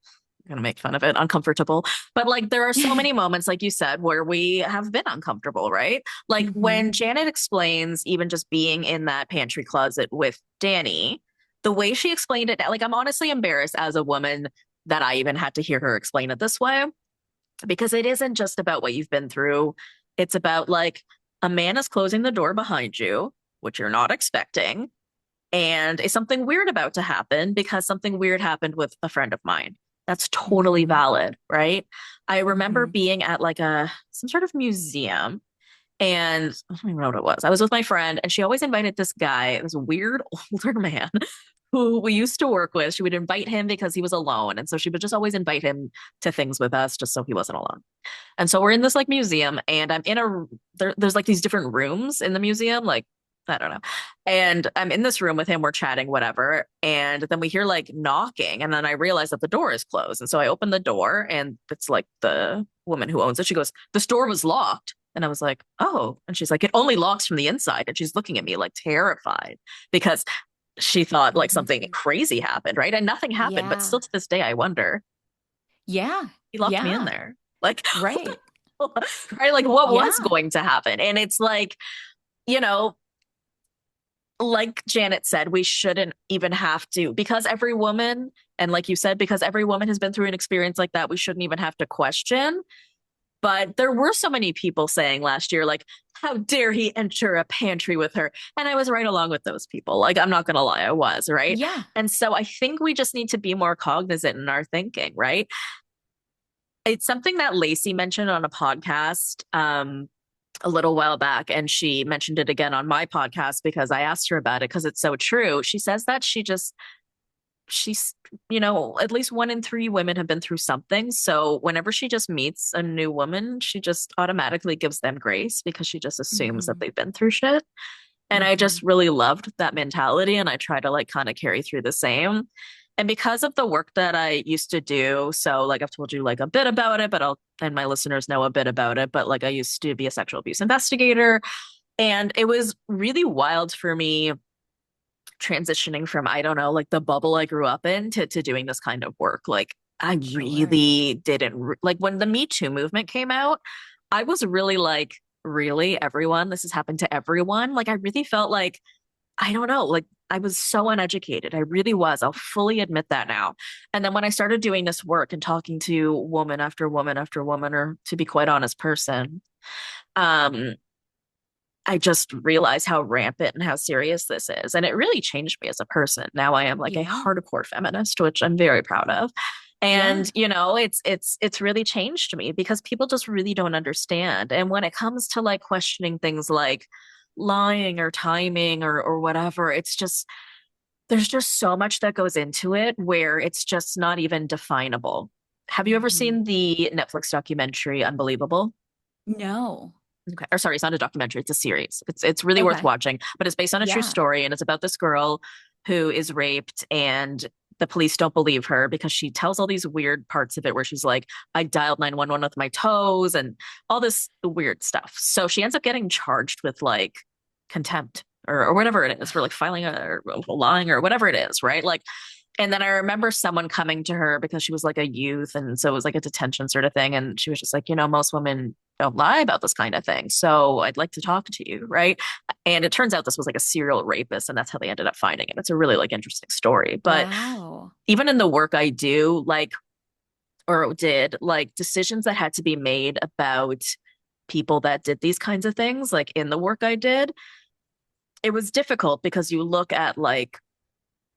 Speaker 1: gonna make fun of it, uncomfortable. But like there are so many moments, like you said, where we have been uncomfortable, right? Like
Speaker 2: Hmm.
Speaker 1: when Janet explains even just being in that pantry closet with Danny, the way she explained it, like I'm honestly embarrassed as a woman that I even had to hear her explain it this way, because it isn't just about what you've been through. It's about like a man is closing the door behind you, which you're not expecting, and is something weird about to happen because something weird happened with a friend of mine. That's totally
Speaker 2: Hmm.
Speaker 1: valid, right? I remember
Speaker 2: Hmm.
Speaker 1: being at like a some sort of museum, and I don't even know what it was. I was with my friend and she always invited this guy, this weird older man who we used to work with. She would invite him because he was alone. And so she would just always invite him to things with us just so he wasn't alone. And so we're in this like museum, and I'm in there's like these different rooms in the museum, like I don't know. And I'm in this room with him, we're chatting, whatever. And then we hear like knocking, and then I realize that the door is closed. And so I open the door, and it's like the woman who owns it. She goes, "This door was locked." And I was like, "Oh." And she's like, "It only locks from the inside." And she's looking at me like terrified because she thought like something
Speaker 2: Hmm.
Speaker 1: crazy happened, right? And nothing happened. But
Speaker 2: Yeah.
Speaker 1: still to this day, I wonder,
Speaker 2: Yeah.
Speaker 1: he locked me in
Speaker 2: Yeah.
Speaker 1: there. Like, what the
Speaker 2: Right.
Speaker 1: hell? Right? Like, what was
Speaker 2: Yeah.
Speaker 1: going to happen? And it's like, you know, like Janet said, we shouldn't even have to, because every woman, and like you said, because every woman has been through an experience like that, we shouldn't even have to question. But there were so many people saying last year, like, how dare he enter a pantry with her? And I was right along with those people. Like, I'm not going to lie, I was, right?
Speaker 2: Yeah.
Speaker 1: And so I think we just need to be more cognizant in our thinking, right? It's something that Lacey mentioned on a podcast a little while back, and she mentioned it again on my podcast because I asked her about it because it's so true. She says that she's, at least 1 in 3 women have been through something. So whenever she just meets a new woman, she just automatically gives them grace because she just assumes that
Speaker 2: Hmm.
Speaker 1: they've been through shit. And I
Speaker 2: Hmm.
Speaker 1: just really loved that mentality. And I try to like kind of carry through the same. And because of the work that I used to do, so like I've told you like a bit about it, but and my listeners know a bit about it, but like I used to be a sexual abuse investigator. And it was really wild for me transitioning from, I don't know, like the bubble I grew up in to doing this kind of work. Like I
Speaker 2: Sure.
Speaker 1: really didn't like when the Me Too movement came out, I was really like, really, everyone, this has happened to everyone. Like I really felt like, I don't know, like I was so uneducated. I really was. I'll fully admit that now. And then when I started doing this work and talking to woman after woman after woman, or to be quite honest, person, um, I just realized how rampant and how serious this is. And it really changed me as a person. Now I am like a
Speaker 2: Yeah.
Speaker 1: hardcore feminist, which I'm very proud of.
Speaker 2: Yeah.
Speaker 1: And it's really changed me because people just really don't understand. And when it comes to like questioning things like lying or timing or whatever, it's just there's just so much that goes into it where it's just not even definable. Have you ever
Speaker 2: Hmm.
Speaker 1: seen the Netflix documentary Unbelievable?
Speaker 2: No.
Speaker 1: Okay. Or sorry, it's not a documentary, it's a series. It's really worth
Speaker 2: Okay.
Speaker 1: watching, but it's based on a true
Speaker 2: Yeah.
Speaker 1: story, and it's about this girl who is raped, and the police don't believe her because she tells all these weird parts of it where she's like, I dialed 911 with my toes and all this weird stuff. So she ends up getting charged with like contempt or whatever it is for like filing or lying or whatever it is, right? Like, and then I remember someone coming to her because she was like a youth. And so it was like a detention sort of thing. And she was just like, most women don't lie about this kind of thing. So I'd like to talk to you. Right. And it turns out this was like a serial rapist. And that's how they ended up finding him. It's a really like interesting story. But
Speaker 2: Wow.
Speaker 1: even in the work I do, like, or did, like decisions that had to be made about people that did these kinds of things, like in the work I did, it was difficult because you look at like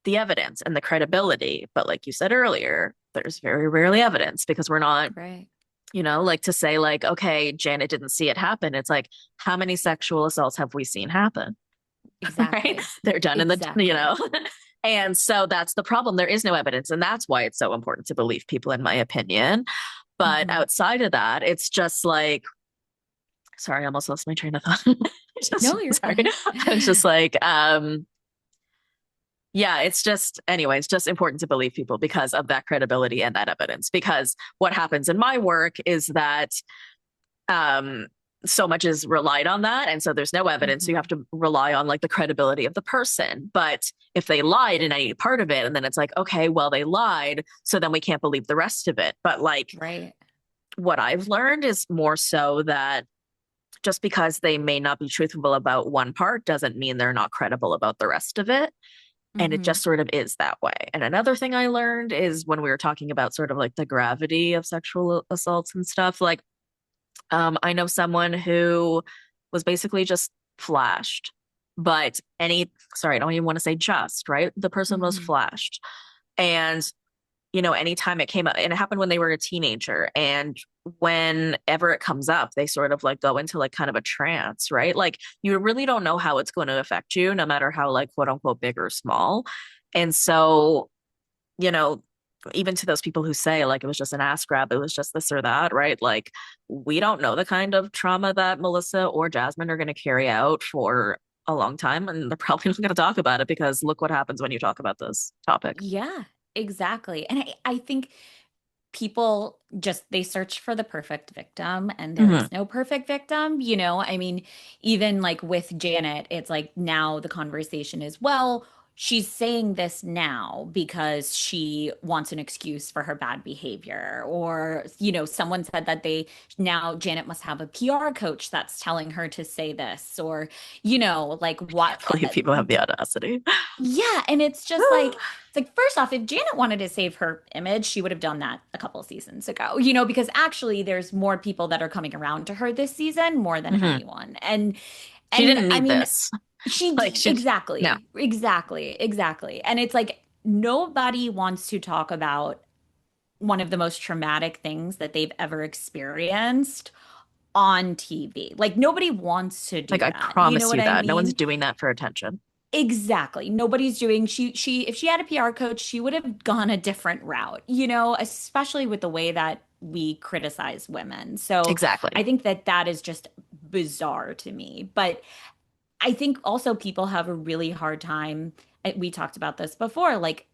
Speaker 1: the evidence and the credibility. But like you said earlier, there's very rarely evidence because we're not,
Speaker 2: Right.
Speaker 1: like to say like, okay, Janet didn't see it happen. It's like, how many sexual assaults have we seen happen? Right?
Speaker 2: Exactly.
Speaker 1: They're done in
Speaker 2: Exactly.
Speaker 1: and so that's the problem. There is no evidence. And that's why it's so important to believe people, in my opinion. But
Speaker 2: Hmm.
Speaker 1: outside of that, it's just like, sorry, I almost lost my train of thought.
Speaker 2: No, you're
Speaker 1: Sorry.
Speaker 2: fine.
Speaker 1: I was just like, yeah, it's just, anyway, it's just important to believe people because of that credibility and that evidence. Because what happens in my work is that um, so much is relied on that. And so there's no evidence. So you have
Speaker 2: Mhm.
Speaker 1: to rely on like the credibility of the person. But if they lied in any part of it, and then it's like, okay, well, they lied. So then we can't believe the rest of it. But like
Speaker 2: Right.
Speaker 1: what I've learned is more so that just because they may not be truthful about one part doesn't mean they're not credible about the rest of it. And it
Speaker 2: Hmm.
Speaker 1: just sort of is that way. And another thing I learned is when we were talking about sort of like the gravity of sexual assaults and stuff, like I know someone who was basically just flashed, but sorry, I don't even want to say just, right? The person was
Speaker 2: Hmm.
Speaker 1: flashed. And, you know, anytime it came up, and it happened when they were a teenager, and whenever it comes up, they sort of like go into like kind of a trance, right? Like you really don't know how it's going to affect you, no matter how like quote unquote big or small. And so, you know, even to those people who say like it was just an ass grab, it was just this or that, right? Like we don't know the kind of trauma that Melissa or Jasmine are going to carry out for a long time, and they're probably not going to talk about it because look what happens when you talk about this topic.
Speaker 2: Yeah, exactly. And I think people just they search for the perfect victim and there
Speaker 1: Hmm.
Speaker 2: is no perfect victim, I mean, even like with Janet, it's like now the conversation is, well, she's saying this now because she wants an excuse for her bad behavior, or someone said that they now Janet must have a PR coach that's telling her to say this, or like
Speaker 1: Can't
Speaker 2: what.
Speaker 1: believe people have the audacity.
Speaker 2: Yeah, and it's like first off, if Janet wanted to save her image, she would have done that a couple of seasons ago. Because actually there's more people that are coming around to her this season more than
Speaker 1: Hmm.
Speaker 2: anyone. And
Speaker 1: She
Speaker 2: and
Speaker 1: didn't
Speaker 2: I
Speaker 1: need
Speaker 2: mean,
Speaker 1: this.
Speaker 2: she
Speaker 1: Like she, no,
Speaker 2: exactly. And it's like nobody wants to talk about one of the most traumatic things that they've ever experienced on TV. Like nobody wants to
Speaker 1: like
Speaker 2: do
Speaker 1: I
Speaker 2: that. You know
Speaker 1: promise
Speaker 2: what
Speaker 1: you
Speaker 2: I
Speaker 1: that no one's
Speaker 2: mean?
Speaker 1: doing that for attention.
Speaker 2: Exactly. Nobody's doing she if she had a PR coach, she would have gone a different route, especially with the way that we criticize women. So
Speaker 1: Exactly.
Speaker 2: I think that that is just bizarre to me. But I think also people have a really hard time. We talked about this before, like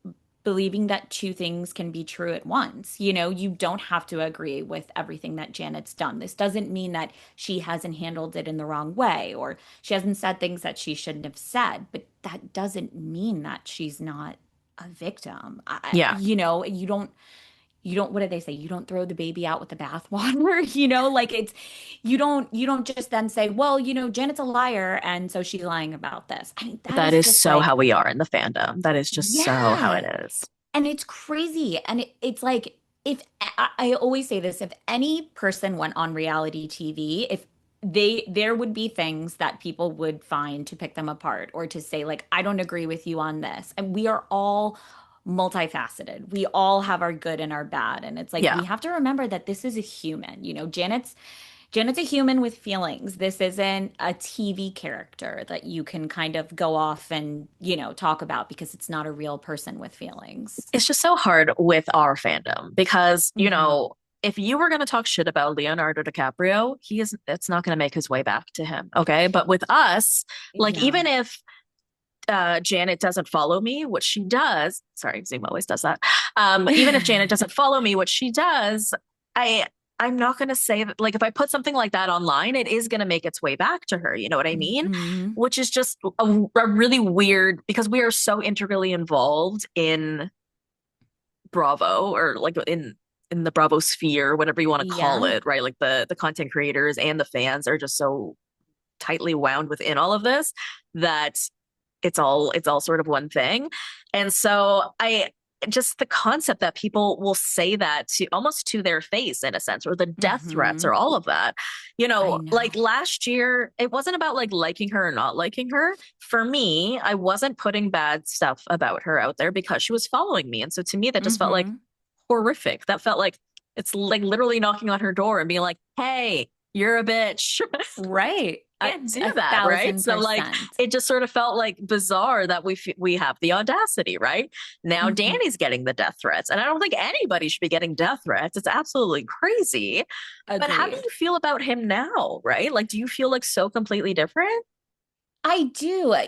Speaker 2: believing that two things can be true at once. You don't have to agree with everything that Janet's done. This doesn't mean that she hasn't handled it in the wrong way or she hasn't said things that she shouldn't have said, but that doesn't mean that she's not a victim.
Speaker 1: Yeah,
Speaker 2: You don't, what did they say? You don't throw the baby out with the bathwater, like you don't just then say, well, Janet's a liar and so she's lying about this. I mean, that
Speaker 1: that
Speaker 2: is
Speaker 1: is
Speaker 2: just
Speaker 1: so
Speaker 2: like,
Speaker 1: how we are in the fandom. That is just so how it
Speaker 2: yeah.
Speaker 1: is.
Speaker 2: And it's crazy. And it's like, if I always say this, if any person went on reality TV, if there would be things that people would find to pick them apart or to say, like, I don't agree with you on this. And we are all multifaceted. We all have our good and our bad. And it's like,
Speaker 1: Yeah,
Speaker 2: we have to remember that this is a human. Janet's a human with feelings. This isn't a TV character that you can kind of go off and, talk about because it's not a real person with feelings.
Speaker 1: it's just so hard with our fandom because, you
Speaker 2: Hmm.
Speaker 1: know, if you were going to talk shit about Leonardo DiCaprio, it's not going to make his way back to him. Okay. But with us, like,
Speaker 2: Yeah.
Speaker 1: even if Janet doesn't follow me, which she does, sorry, Zoom always does that. Even if Janet doesn't follow me, which she does, I, I'm not going to say that, like, if I put something like that online, it is going to make its way back to her. You know what I mean?
Speaker 2: Hmm.
Speaker 1: Which is just a really weird because we are so integrally involved in Bravo or like in the Bravo sphere, whatever you want to call
Speaker 2: Yeah.
Speaker 1: it, right? Like the content creators and the fans are just so tightly wound within all of this that it's all sort of one thing. And so I just the concept that people will say that to almost to their face in a sense, or the death threats or
Speaker 2: Hmm.
Speaker 1: all of that. You
Speaker 2: I
Speaker 1: know, like
Speaker 2: know.
Speaker 1: last year, it wasn't about like liking her or not liking her. For me, I wasn't putting bad stuff about her out there because she was following me. And so to me, that just felt like
Speaker 2: Hmm.
Speaker 1: horrific. That felt like it's like literally knocking on her door and being like, hey, you're a bitch.
Speaker 2: Right.
Speaker 1: Can't do
Speaker 2: A
Speaker 1: that, right?
Speaker 2: thousand
Speaker 1: So like
Speaker 2: percent.
Speaker 1: it just sort of felt like bizarre that we have the audacity, right? Now
Speaker 2: Hmm.
Speaker 1: Danny's getting the death threats, and I don't think anybody should be getting death threats. It's absolutely crazy. But how do
Speaker 2: Agreed.
Speaker 1: you feel about him now, right? Like, do you feel like so completely different?
Speaker 2: I do. I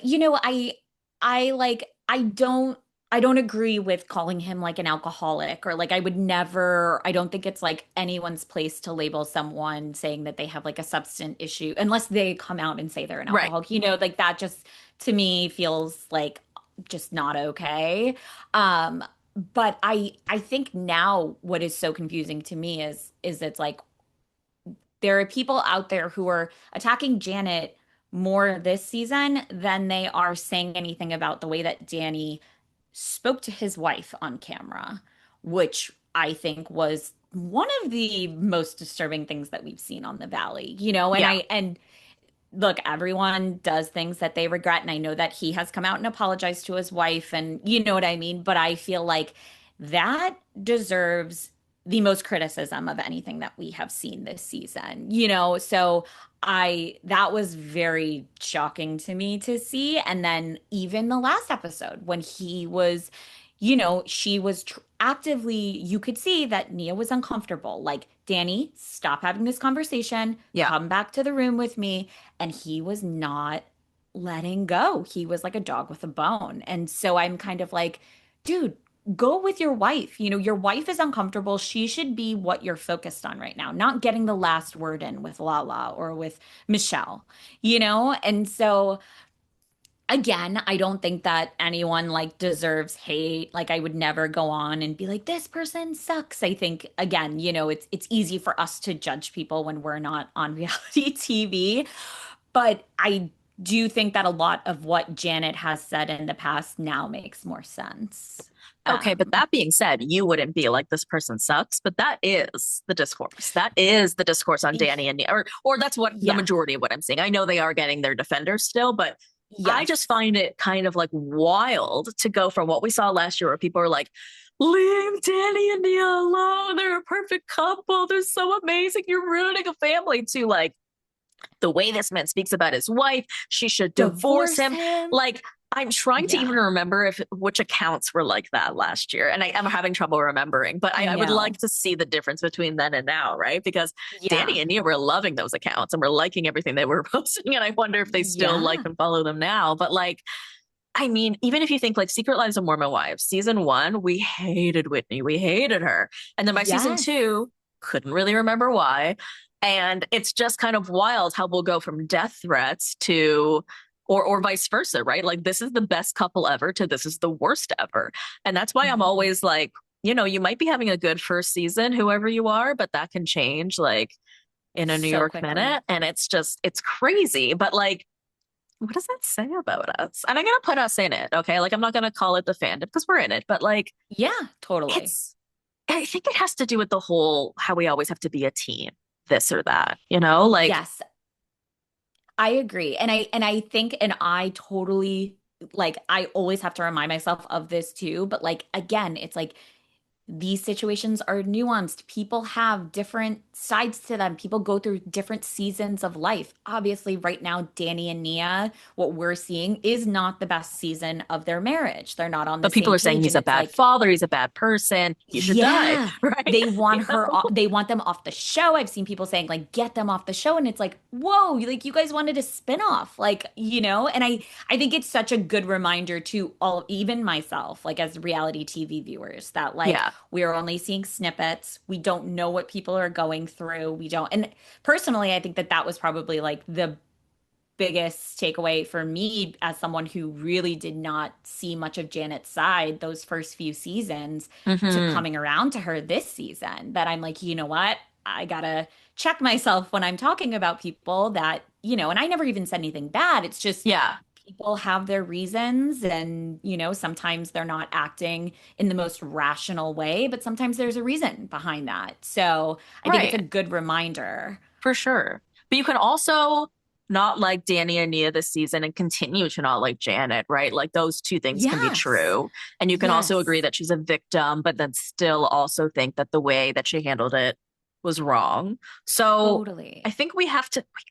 Speaker 2: don't. I don't agree with calling him like an alcoholic or like I would never, I don't think it's like anyone's place to label someone saying that they have like a substance issue unless they come out and say they're an
Speaker 1: Right.
Speaker 2: alcoholic. You know, like that just to me feels like just not okay. Um, but I think now what is so confusing to me is it's like there are people out there who are attacking Janet more this season than they are saying anything about the way that Danny spoke to his wife on camera, which I think was one of the most disturbing things that we've seen on the Valley, you know,
Speaker 1: Yeah.
Speaker 2: and look, everyone does things that they regret. And I know that he has come out and apologized to his wife, and you know what I mean? But I feel like that deserves the most criticism of anything that we have seen this season, you know? So that was very shocking to me to see. And then even the last episode when he was, you know, she was actively, you could see that Nia was uncomfortable. Like, Danny, stop having this conversation,
Speaker 1: Yeah.
Speaker 2: come back to the room with me. And he was not letting go. He was like a dog with a bone. And so I'm kind of like, dude, go with your wife. You know, your wife is uncomfortable. She should be what you're focused on right now, not getting the last word in with Lala or with Michelle, you know? And so again, I don't think that anyone like deserves hate. Like I would never go on and be like, this person sucks. I think again, you know, it's easy for us to judge people when we're not on reality TV. But I do think that a lot of what Janet has said in the past now makes more sense.
Speaker 1: Okay, but that being said, you wouldn't be like this person sucks, but that is the discourse. That is the discourse on Danny and or that's what the
Speaker 2: Yeah.
Speaker 1: majority of what I'm seeing. I know they are getting their defenders still, but I just
Speaker 2: Yes.
Speaker 1: find it kind of like wild to go from what we saw last year where people are like, leave Danny and Nia alone. They're a perfect couple. They're so amazing. You're ruining a family to like the way this man speaks about his wife. She should divorce
Speaker 2: Divorce
Speaker 1: him.
Speaker 2: him.
Speaker 1: Like, I'm trying to even
Speaker 2: Yeah.
Speaker 1: remember if which accounts were like that last year. And I am having trouble remembering, but
Speaker 2: I
Speaker 1: I would like
Speaker 2: know.
Speaker 1: to see the difference between then and now, right? Because
Speaker 2: Yeah.
Speaker 1: Danny and Nia were loving those accounts and were liking everything they were posting. And I wonder if they still like
Speaker 2: Yeah.
Speaker 1: and follow them now. But like, I mean, even if you think like Secret Lives of Mormon Wives, season one, we hated Whitney. We hated her. And then by season
Speaker 2: Yes.
Speaker 1: two, couldn't really remember why. And it's just kind of wild how we'll go from death threats to or vice versa, right? Like this is the best couple ever to this is the worst ever. And that's why I'm
Speaker 2: Mhm.
Speaker 1: always like, you know, you might be having a good first season, whoever you are, but that can change like in a New
Speaker 2: So
Speaker 1: York
Speaker 2: quickly.
Speaker 1: minute. And it's just, it's crazy. But like, what does that say about us? And I'm gonna put us in it, okay? Like I'm not gonna call it the fandom because we're in it, but like
Speaker 2: Yeah, totally.
Speaker 1: it's I think it has to do with the whole how we always have to be a team, this or that, you know? Like,
Speaker 2: Yes, I agree. And I think and I totally like I always have to remind myself of this too, but like again, it's like these situations are nuanced. People have different sides to them. People go through different seasons of life. Obviously, right now, Danny and Nia, what we're seeing is not the best season of their marriage. They're not on the
Speaker 1: but people
Speaker 2: same
Speaker 1: are saying
Speaker 2: page.
Speaker 1: he's
Speaker 2: And
Speaker 1: a
Speaker 2: it's
Speaker 1: bad
Speaker 2: like,
Speaker 1: father, he's a bad person, you should die,
Speaker 2: yeah,
Speaker 1: right?
Speaker 2: they want
Speaker 1: You
Speaker 2: her
Speaker 1: know?
Speaker 2: off, they want them off the show. I've seen people saying like get them off the show and it's like, "Whoa, like you guys wanted a spin-off." Like, you know, and I think it's such a good reminder to all even myself like as reality TV viewers that like
Speaker 1: Yeah.
Speaker 2: we're only seeing snippets. We don't know what people are going through. We don't and personally I think that that was probably like the biggest takeaway for me as someone who really did not see much of Janet's side those first few seasons to
Speaker 1: Hmm.
Speaker 2: coming around to her this season that I'm like, you know what? I gotta check myself when I'm talking about people that, you know, and I never even said anything bad. It's just
Speaker 1: Yeah.
Speaker 2: people have their reasons and, you know, sometimes they're not acting in the most rational way, but sometimes there's a reason behind that. So I think it's a
Speaker 1: Right.
Speaker 2: good reminder.
Speaker 1: For sure. But you can also not like Danny and Nia this season and continue to not like Janet, right? Like those two things can be
Speaker 2: Yes.
Speaker 1: true. And you can also agree
Speaker 2: Yes.
Speaker 1: that she's a victim, but then still also think that the way that she handled it was wrong. So I
Speaker 2: Totally.
Speaker 1: think we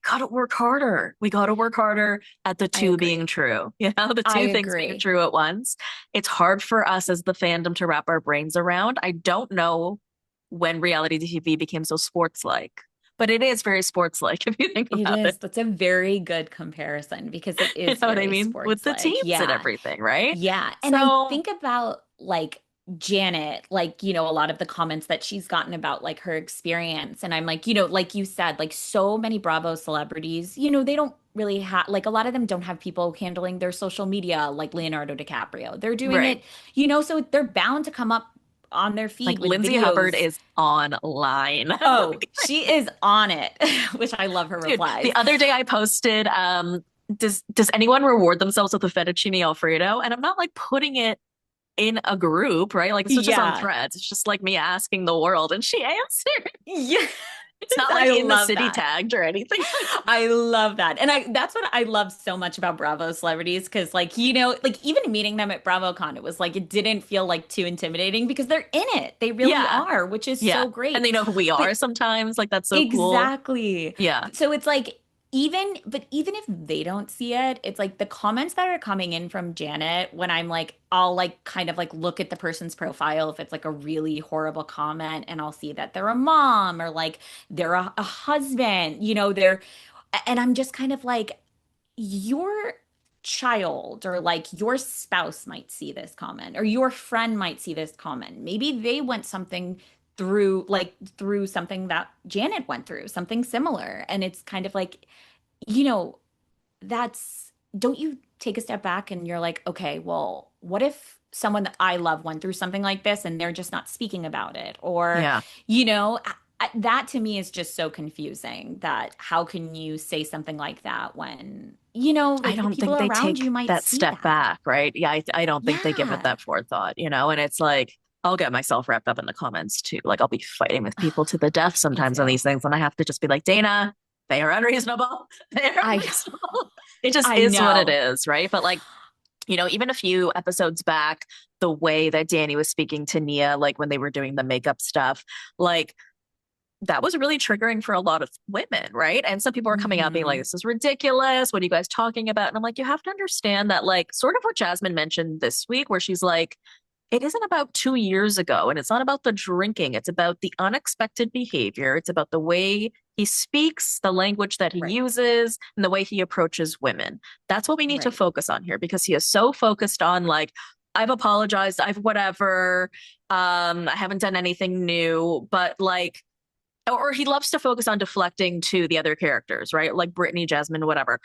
Speaker 1: gotta work harder. We gotta work harder at the
Speaker 2: I
Speaker 1: two being
Speaker 2: agree.
Speaker 1: true, you know, the
Speaker 2: I
Speaker 1: two things being
Speaker 2: agree.
Speaker 1: true at once. It's hard for us as the fandom to wrap our brains around. I don't know when reality TV became so sports like. but it is very sports-like if you think
Speaker 2: It
Speaker 1: about it.
Speaker 2: is. That's a very good comparison because it
Speaker 1: You
Speaker 2: is
Speaker 1: know what I
Speaker 2: very
Speaker 1: mean? With
Speaker 2: sports
Speaker 1: the
Speaker 2: like.
Speaker 1: teams and
Speaker 2: Yeah.
Speaker 1: everything, right?
Speaker 2: Yeah. And I
Speaker 1: So,
Speaker 2: think about like Janet, like, a lot of the comments that she's gotten about like her experience. And I'm like, like you said, like so many Bravo celebrities, they don't really have, like, a lot of them don't have people handling their social media like Leonardo DiCaprio. They're doing
Speaker 1: right.
Speaker 2: it, so they're bound to come up on their
Speaker 1: Like
Speaker 2: feed with
Speaker 1: Lindsay Hubbard
Speaker 2: videos.
Speaker 1: is online.
Speaker 2: Oh, she is on it, which I love her
Speaker 1: Dude, the
Speaker 2: replies.
Speaker 1: other day I posted, does anyone reward themselves with a fettuccine Alfredo? And I'm not like putting it in a group, right? Like this was just on
Speaker 2: Yeah.
Speaker 1: threads. It's just like me asking the world, and she answered.
Speaker 2: Yes,
Speaker 1: It's not like
Speaker 2: I
Speaker 1: in the
Speaker 2: love
Speaker 1: city
Speaker 2: that.
Speaker 1: tagged or anything.
Speaker 2: I love that. And that's what I love so much about Bravo celebrities because like, like even meeting them at BravoCon, it was like it didn't feel like too intimidating because they're in it. They really
Speaker 1: Yeah,
Speaker 2: are, which is
Speaker 1: yeah.
Speaker 2: so
Speaker 1: And
Speaker 2: great.
Speaker 1: they know who we
Speaker 2: But
Speaker 1: are sometimes. Like that's so cool.
Speaker 2: exactly.
Speaker 1: Yeah,
Speaker 2: So it's like even if they don't see it, it's like the comments that are coming in from Janet when I'm like, I'll like kind of like look at the person's profile if it's like a really horrible comment and I'll see that they're a mom or like they're a husband, and I'm just kind of like, your child or like your spouse might see this comment or your friend might see this comment. Maybe they went something through something that Janet went through, something similar. And it's kind of like, you know, that's, don't you take a step back and you're like, okay, well, what if someone that I love went through something like this and they're just not speaking about it? Or,
Speaker 1: yeah.
Speaker 2: that to me is just so confusing that how can you say something like that when,
Speaker 1: I
Speaker 2: like the
Speaker 1: don't
Speaker 2: people
Speaker 1: think they
Speaker 2: around
Speaker 1: take
Speaker 2: you might
Speaker 1: that
Speaker 2: see
Speaker 1: step
Speaker 2: that.
Speaker 1: back, right? Yeah, I don't think they give it
Speaker 2: Yeah.
Speaker 1: that forethought, And it's like I'll get myself wrapped up in the comments too. Like I'll be fighting with people to the death
Speaker 2: Me
Speaker 1: sometimes on
Speaker 2: too.
Speaker 1: these things, and I have to just be like, Dana, they are unreasonable. They are
Speaker 2: I
Speaker 1: unreasonable. It just
Speaker 2: I
Speaker 1: is what it
Speaker 2: know.
Speaker 1: is, right? But like, even a few episodes back, the way that Danny was speaking to Nia, like when they were doing the makeup stuff, like that was really triggering for a lot of women, right? And some people are coming out being like,
Speaker 2: Hmm.
Speaker 1: this is ridiculous. What are you guys talking about? And I'm like, you have to understand that, like, sort of what Jasmine mentioned this week, where she's like, it isn't about 2 years ago and it's not about the drinking. It's about the unexpected behavior. It's about the way he speaks, the language that he
Speaker 2: Right.
Speaker 1: uses, and the way he approaches women. That's what we need to
Speaker 2: Right.
Speaker 1: focus on here because he is so focused on, like, I've apologized, I've whatever, I haven't done anything new, but like, or he loves to focus on deflecting to the other characters, right? Like Brittany, Jasmine, whatever.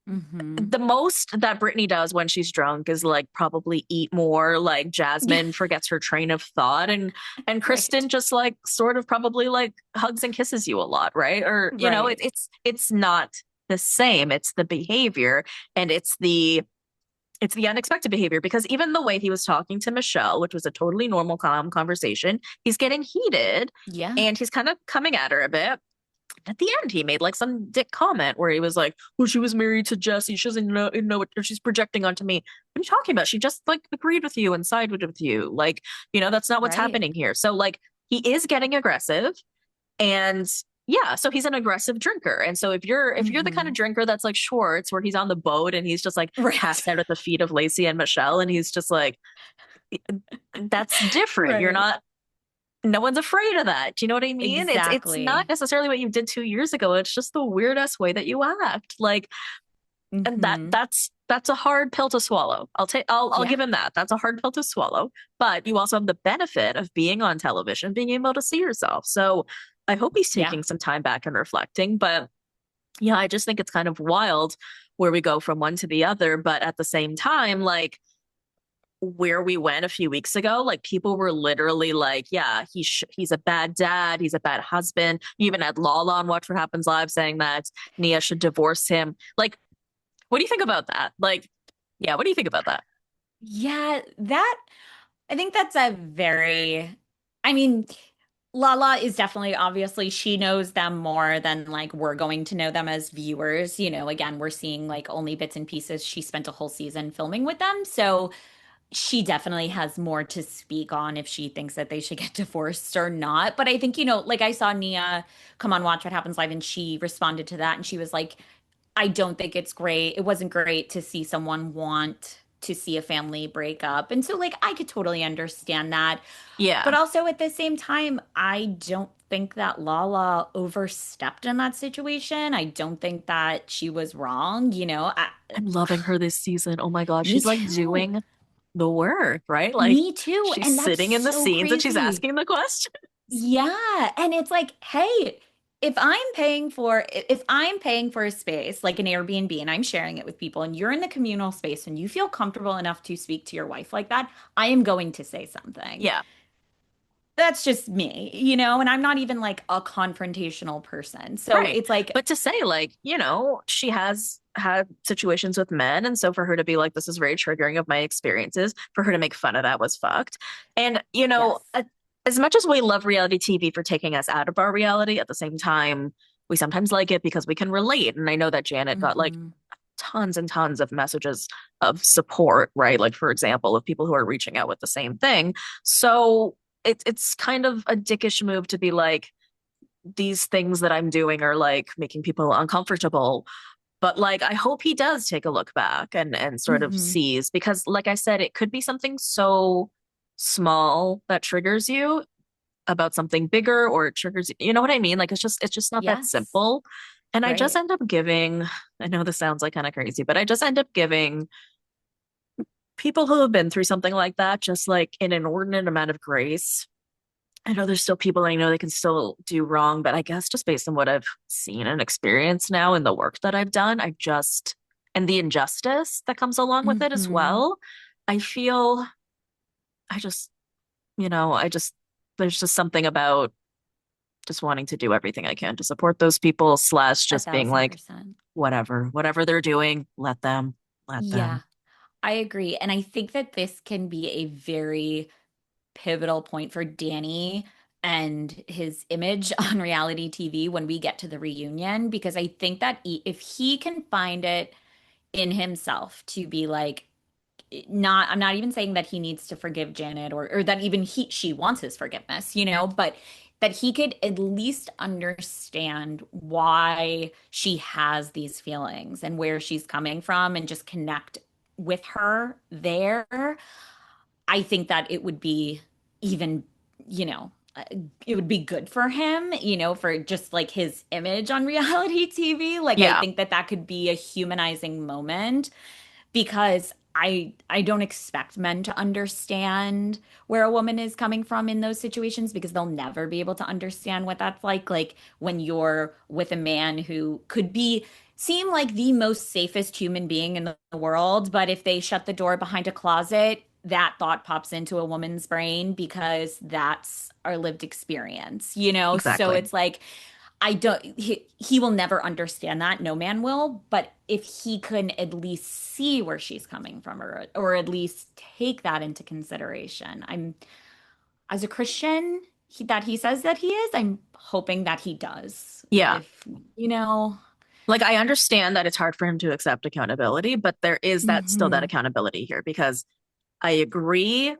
Speaker 2: Hmm.
Speaker 1: The most that Brittany does when she's drunk is like probably eat more. Like Jasmine forgets her train of thought, and
Speaker 2: Right.
Speaker 1: Kristen just like sort of probably like hugs and kisses you a lot, right? Or
Speaker 2: Right.
Speaker 1: it's not the same. It's the behavior and it's the unexpected behavior because even the way he was talking to Michelle, which was a totally normal, calm conversation, he's getting heated
Speaker 2: Yeah.
Speaker 1: and he's kind of coming at her a bit. At the end, he made like some dick comment where he was like, "Well, she was married to Jesse. She doesn't know what she's projecting onto me." What are you talking about? She just like agreed with you and sided with you. Like, that's not what's
Speaker 2: Right.
Speaker 1: happening here. So like he is getting aggressive and yeah, so he's an aggressive drinker. And so if you're the kind of
Speaker 2: Hmm.
Speaker 1: drinker that's like Schwartz, where he's on the boat and he's just like
Speaker 2: Right.
Speaker 1: passed out at the feet of Lacey and Michelle, and he's just like, that's different. You're
Speaker 2: Right.
Speaker 1: not no one's afraid of that. Do you know what I mean? It's not
Speaker 2: Exactly.
Speaker 1: necessarily what you did 2 years ago. It's just the weirdest way that you act. Like, and
Speaker 2: Hmm.
Speaker 1: that's a hard pill to swallow. I'll
Speaker 2: Yeah.
Speaker 1: give him that. That's a hard pill to swallow. But you also have the benefit of being on television, being able to see yourself. So I hope he's
Speaker 2: Yeah.
Speaker 1: taking some time back and reflecting. But yeah, I just think it's kind of wild where we go from one to the other. But at the same time, like where we went a few weeks ago, like people were literally like, yeah, he's a bad dad, he's a bad husband. You even had Lala on Watch What Happens Live saying that Nia should divorce him. Like, what do you think about that? Like, yeah, what do you think about that?
Speaker 2: Yeah, I think that's a very, I mean, Lala is definitely, obviously, she knows them more than like we're going to know them as viewers. Again, we're seeing like only bits and pieces. She spent a whole season filming with them. So she definitely has more to speak on if she thinks that they should get divorced or not. But I think, like I saw Nia come on Watch What Happens Live and she responded to that and she was like, I don't think it's great. It wasn't great to see someone want to see a family break up. And so, like, I could totally understand that. But
Speaker 1: Yeah.
Speaker 2: also at the same time, I don't think that Lala overstepped in that situation. I don't think that she was wrong.
Speaker 1: I'm loving her this season. Oh my God,
Speaker 2: Me
Speaker 1: she's like
Speaker 2: too.
Speaker 1: doing the work, right? Like
Speaker 2: Me too.
Speaker 1: she's
Speaker 2: And that's
Speaker 1: sitting in the
Speaker 2: so
Speaker 1: scenes and she's
Speaker 2: crazy.
Speaker 1: asking the questions.
Speaker 2: Yeah. And it's like, hey, if I'm paying for a space like an Airbnb and I'm sharing it with people and you're in the communal space and you feel comfortable enough to speak to your wife like that, I am going to say something.
Speaker 1: Yeah,
Speaker 2: That's just me, and I'm not even like a confrontational person. So
Speaker 1: right.
Speaker 2: it's like,
Speaker 1: But to say, like, she has had situations with men. And so for her to be like, this is very triggering of my experiences, for her to make fun of that was fucked. And,
Speaker 2: yes.
Speaker 1: as much as we love reality TV for taking us out of our reality, at the same time, we sometimes like it because we can relate. And I know that Janet got like
Speaker 2: Hmm.
Speaker 1: tons and tons of messages of support, right? Like, for example, of people who are reaching out with the same thing. So it's kind of a dickish move to be like, these things that I'm doing are like making people uncomfortable. But like, I hope he does take a look back and sort of
Speaker 2: Hmm.
Speaker 1: sees, because like I said, it could be something so small that triggers you about something bigger, or it triggers, you know what I mean? Like it's just not that
Speaker 2: Yes.
Speaker 1: simple. And I just
Speaker 2: Right.
Speaker 1: end up giving, I know this sounds like kind of crazy, but I just end up giving people who have been through something like that just like an inordinate amount of grace. I know there's still people I know they can still do wrong, but I guess just based on what I've seen and experienced now in the work that I've done, and the injustice that comes along with it as
Speaker 2: Hmm.
Speaker 1: well, I feel, I just, I just, there's just something about just wanting to do everything I can to support those people, slash
Speaker 2: A
Speaker 1: just being
Speaker 2: thousand
Speaker 1: like,
Speaker 2: percent.
Speaker 1: whatever they're doing, let
Speaker 2: Yeah,
Speaker 1: them.
Speaker 2: I agree. And I think that this can be a very pivotal point for Danny and his image on reality TV when we get to the reunion, because I think that if he can find it in himself to be like, I'm not even saying that he needs to forgive Janet, or that even she wants his forgiveness, but that he could at least understand why she has these feelings and where she's coming from and just connect with her there. I think that it would be even, you know, uh, it would be good for him, for just like his image on reality TV. Like, I
Speaker 1: Yeah,
Speaker 2: think that that could be a humanizing moment, because I don't expect men to understand where a woman is coming from in those situations, because they'll never be able to understand what that's like when you're with a man who could be seem like the most safest human being in the world, but if they shut the door behind a closet, that thought pops into a woman's brain because that's our lived experience, So
Speaker 1: exactly.
Speaker 2: it's like, he will never understand that. No man will. But if he can at least see where she's coming from, or at least take that into consideration, as a Christian, that he says that he is, I'm hoping that he does.
Speaker 1: Yeah.
Speaker 2: If, you know,
Speaker 1: Like I understand that it's hard for him to accept accountability, but there is that still that
Speaker 2: hmm
Speaker 1: accountability here, because I agree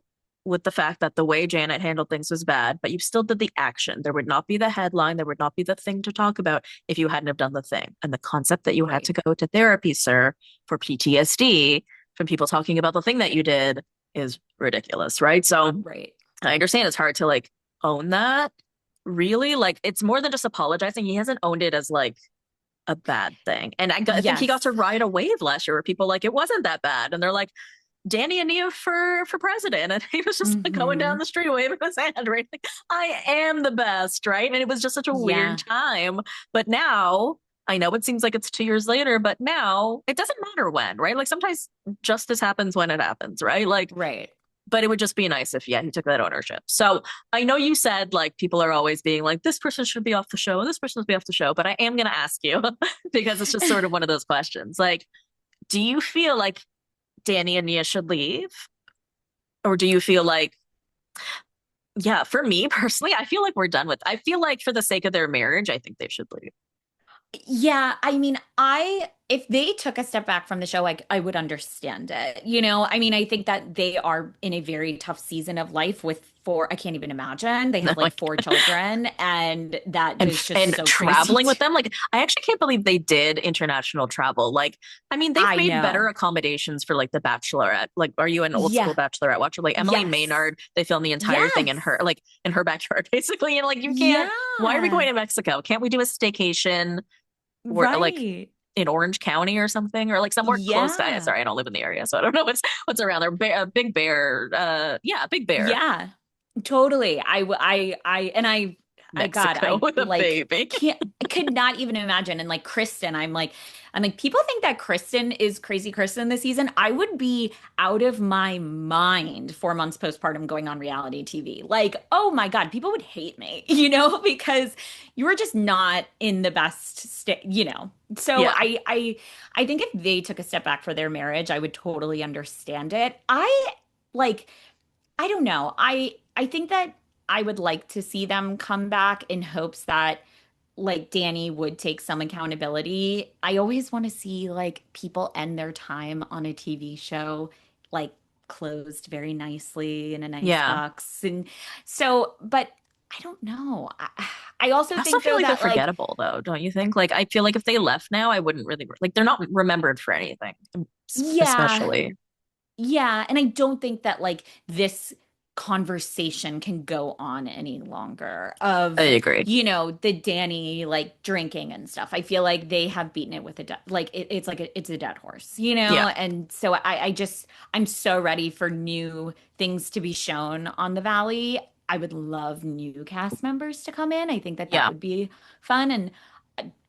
Speaker 1: with the fact that the way Janet handled things was bad, but you still did the action. There would not be the headline, there would not be the thing to talk about if you hadn't have done the thing. And the concept that you had
Speaker 2: right.
Speaker 1: to go to therapy, sir, for PTSD from people talking about the thing that you did is ridiculous, right? So
Speaker 2: Right.
Speaker 1: I understand it's hard to like own that. Really, like it's more than just apologizing. He hasn't owned it as like a bad thing. And I think he got to
Speaker 2: Yes.
Speaker 1: ride a wave last year where people like it wasn't that bad, and they're like Danny and Nia for president, and he was just like going down
Speaker 2: Hmm.
Speaker 1: the street waving his hand, right? Like, I am the best, right? And it was just such a weird
Speaker 2: Yeah.
Speaker 1: time. But now I know it seems like it's 2 years later, but now it doesn't matter when, right? Like sometimes justice happens when it happens, right? Like,
Speaker 2: Right.
Speaker 1: but it would just be nice if, yeah, he took that ownership. So I know you said like people are always being like, this person should be off the show and this person should be off the show, but I am going to ask you because it's just sort of one of those questions. Like, do you feel like Danny and Nia should leave? Or do you feel like, yeah, for me personally, I feel like we're done I feel like for the sake of their marriage, I think they should leave.
Speaker 2: Yeah, I mean, I if they took a step back from the show, like I would understand it. I mean, I think that they are in a very tough season of life with four, I can't even imagine. They have like
Speaker 1: Like,
Speaker 2: four children, and that
Speaker 1: and
Speaker 2: is just
Speaker 1: and
Speaker 2: so crazy.
Speaker 1: traveling with them. Like, I actually can't believe they did international travel. Like, I mean, they've
Speaker 2: I
Speaker 1: made better
Speaker 2: know.
Speaker 1: accommodations for like The Bachelorette. Like, are you an old school
Speaker 2: Yeah.
Speaker 1: Bachelorette watcher? Like Emily
Speaker 2: Yes.
Speaker 1: Maynard, they filmed the entire thing in her
Speaker 2: Yes.
Speaker 1: like in her backyard, basically. And like, you can't. Why are we going
Speaker 2: Yeah.
Speaker 1: to Mexico? Can't we do a staycation where like
Speaker 2: Right.
Speaker 1: in Orange County or something, or like somewhere close to?
Speaker 2: Yeah.
Speaker 1: Sorry, I don't live in the area, so I don't know what's around there. Big Bear, yeah, Big Bear,
Speaker 2: Yeah. Totally. God,
Speaker 1: Mexico with a baby.
Speaker 2: I could not even imagine. And like Kristen, I'm like, people think that Kristen is crazy Kristen this season. I would be out of my mind 4 months postpartum going on reality TV. Like, oh my God, people would hate me, because you were just not in the best state. So
Speaker 1: Yeah,
Speaker 2: I think if they took a step back for their marriage, I would totally understand it. Like, I don't know. I think that I would like to see them come back in hopes that like Danny would take some accountability. I always want to see like people end their time on a TV show like closed very nicely in a nice
Speaker 1: yeah.
Speaker 2: box. And so, but I don't know. I also
Speaker 1: I also
Speaker 2: think
Speaker 1: feel
Speaker 2: though
Speaker 1: like they're
Speaker 2: that like,
Speaker 1: forgettable, though, don't you think? Like, I feel like if they left now, I wouldn't really like. They're not remembered for anything,
Speaker 2: yeah,
Speaker 1: especially.
Speaker 2: yeah, and I don't think that like this conversation can go on any longer
Speaker 1: I
Speaker 2: of,
Speaker 1: agree.
Speaker 2: the Danny like drinking and stuff. I feel like they have beaten it with a dead, like it's like it's a dead horse,
Speaker 1: Yeah,
Speaker 2: And so I'm so ready for new things to be shown on the Valley. I would love new cast members to come in. I think that that
Speaker 1: yeah.
Speaker 2: would be fun, and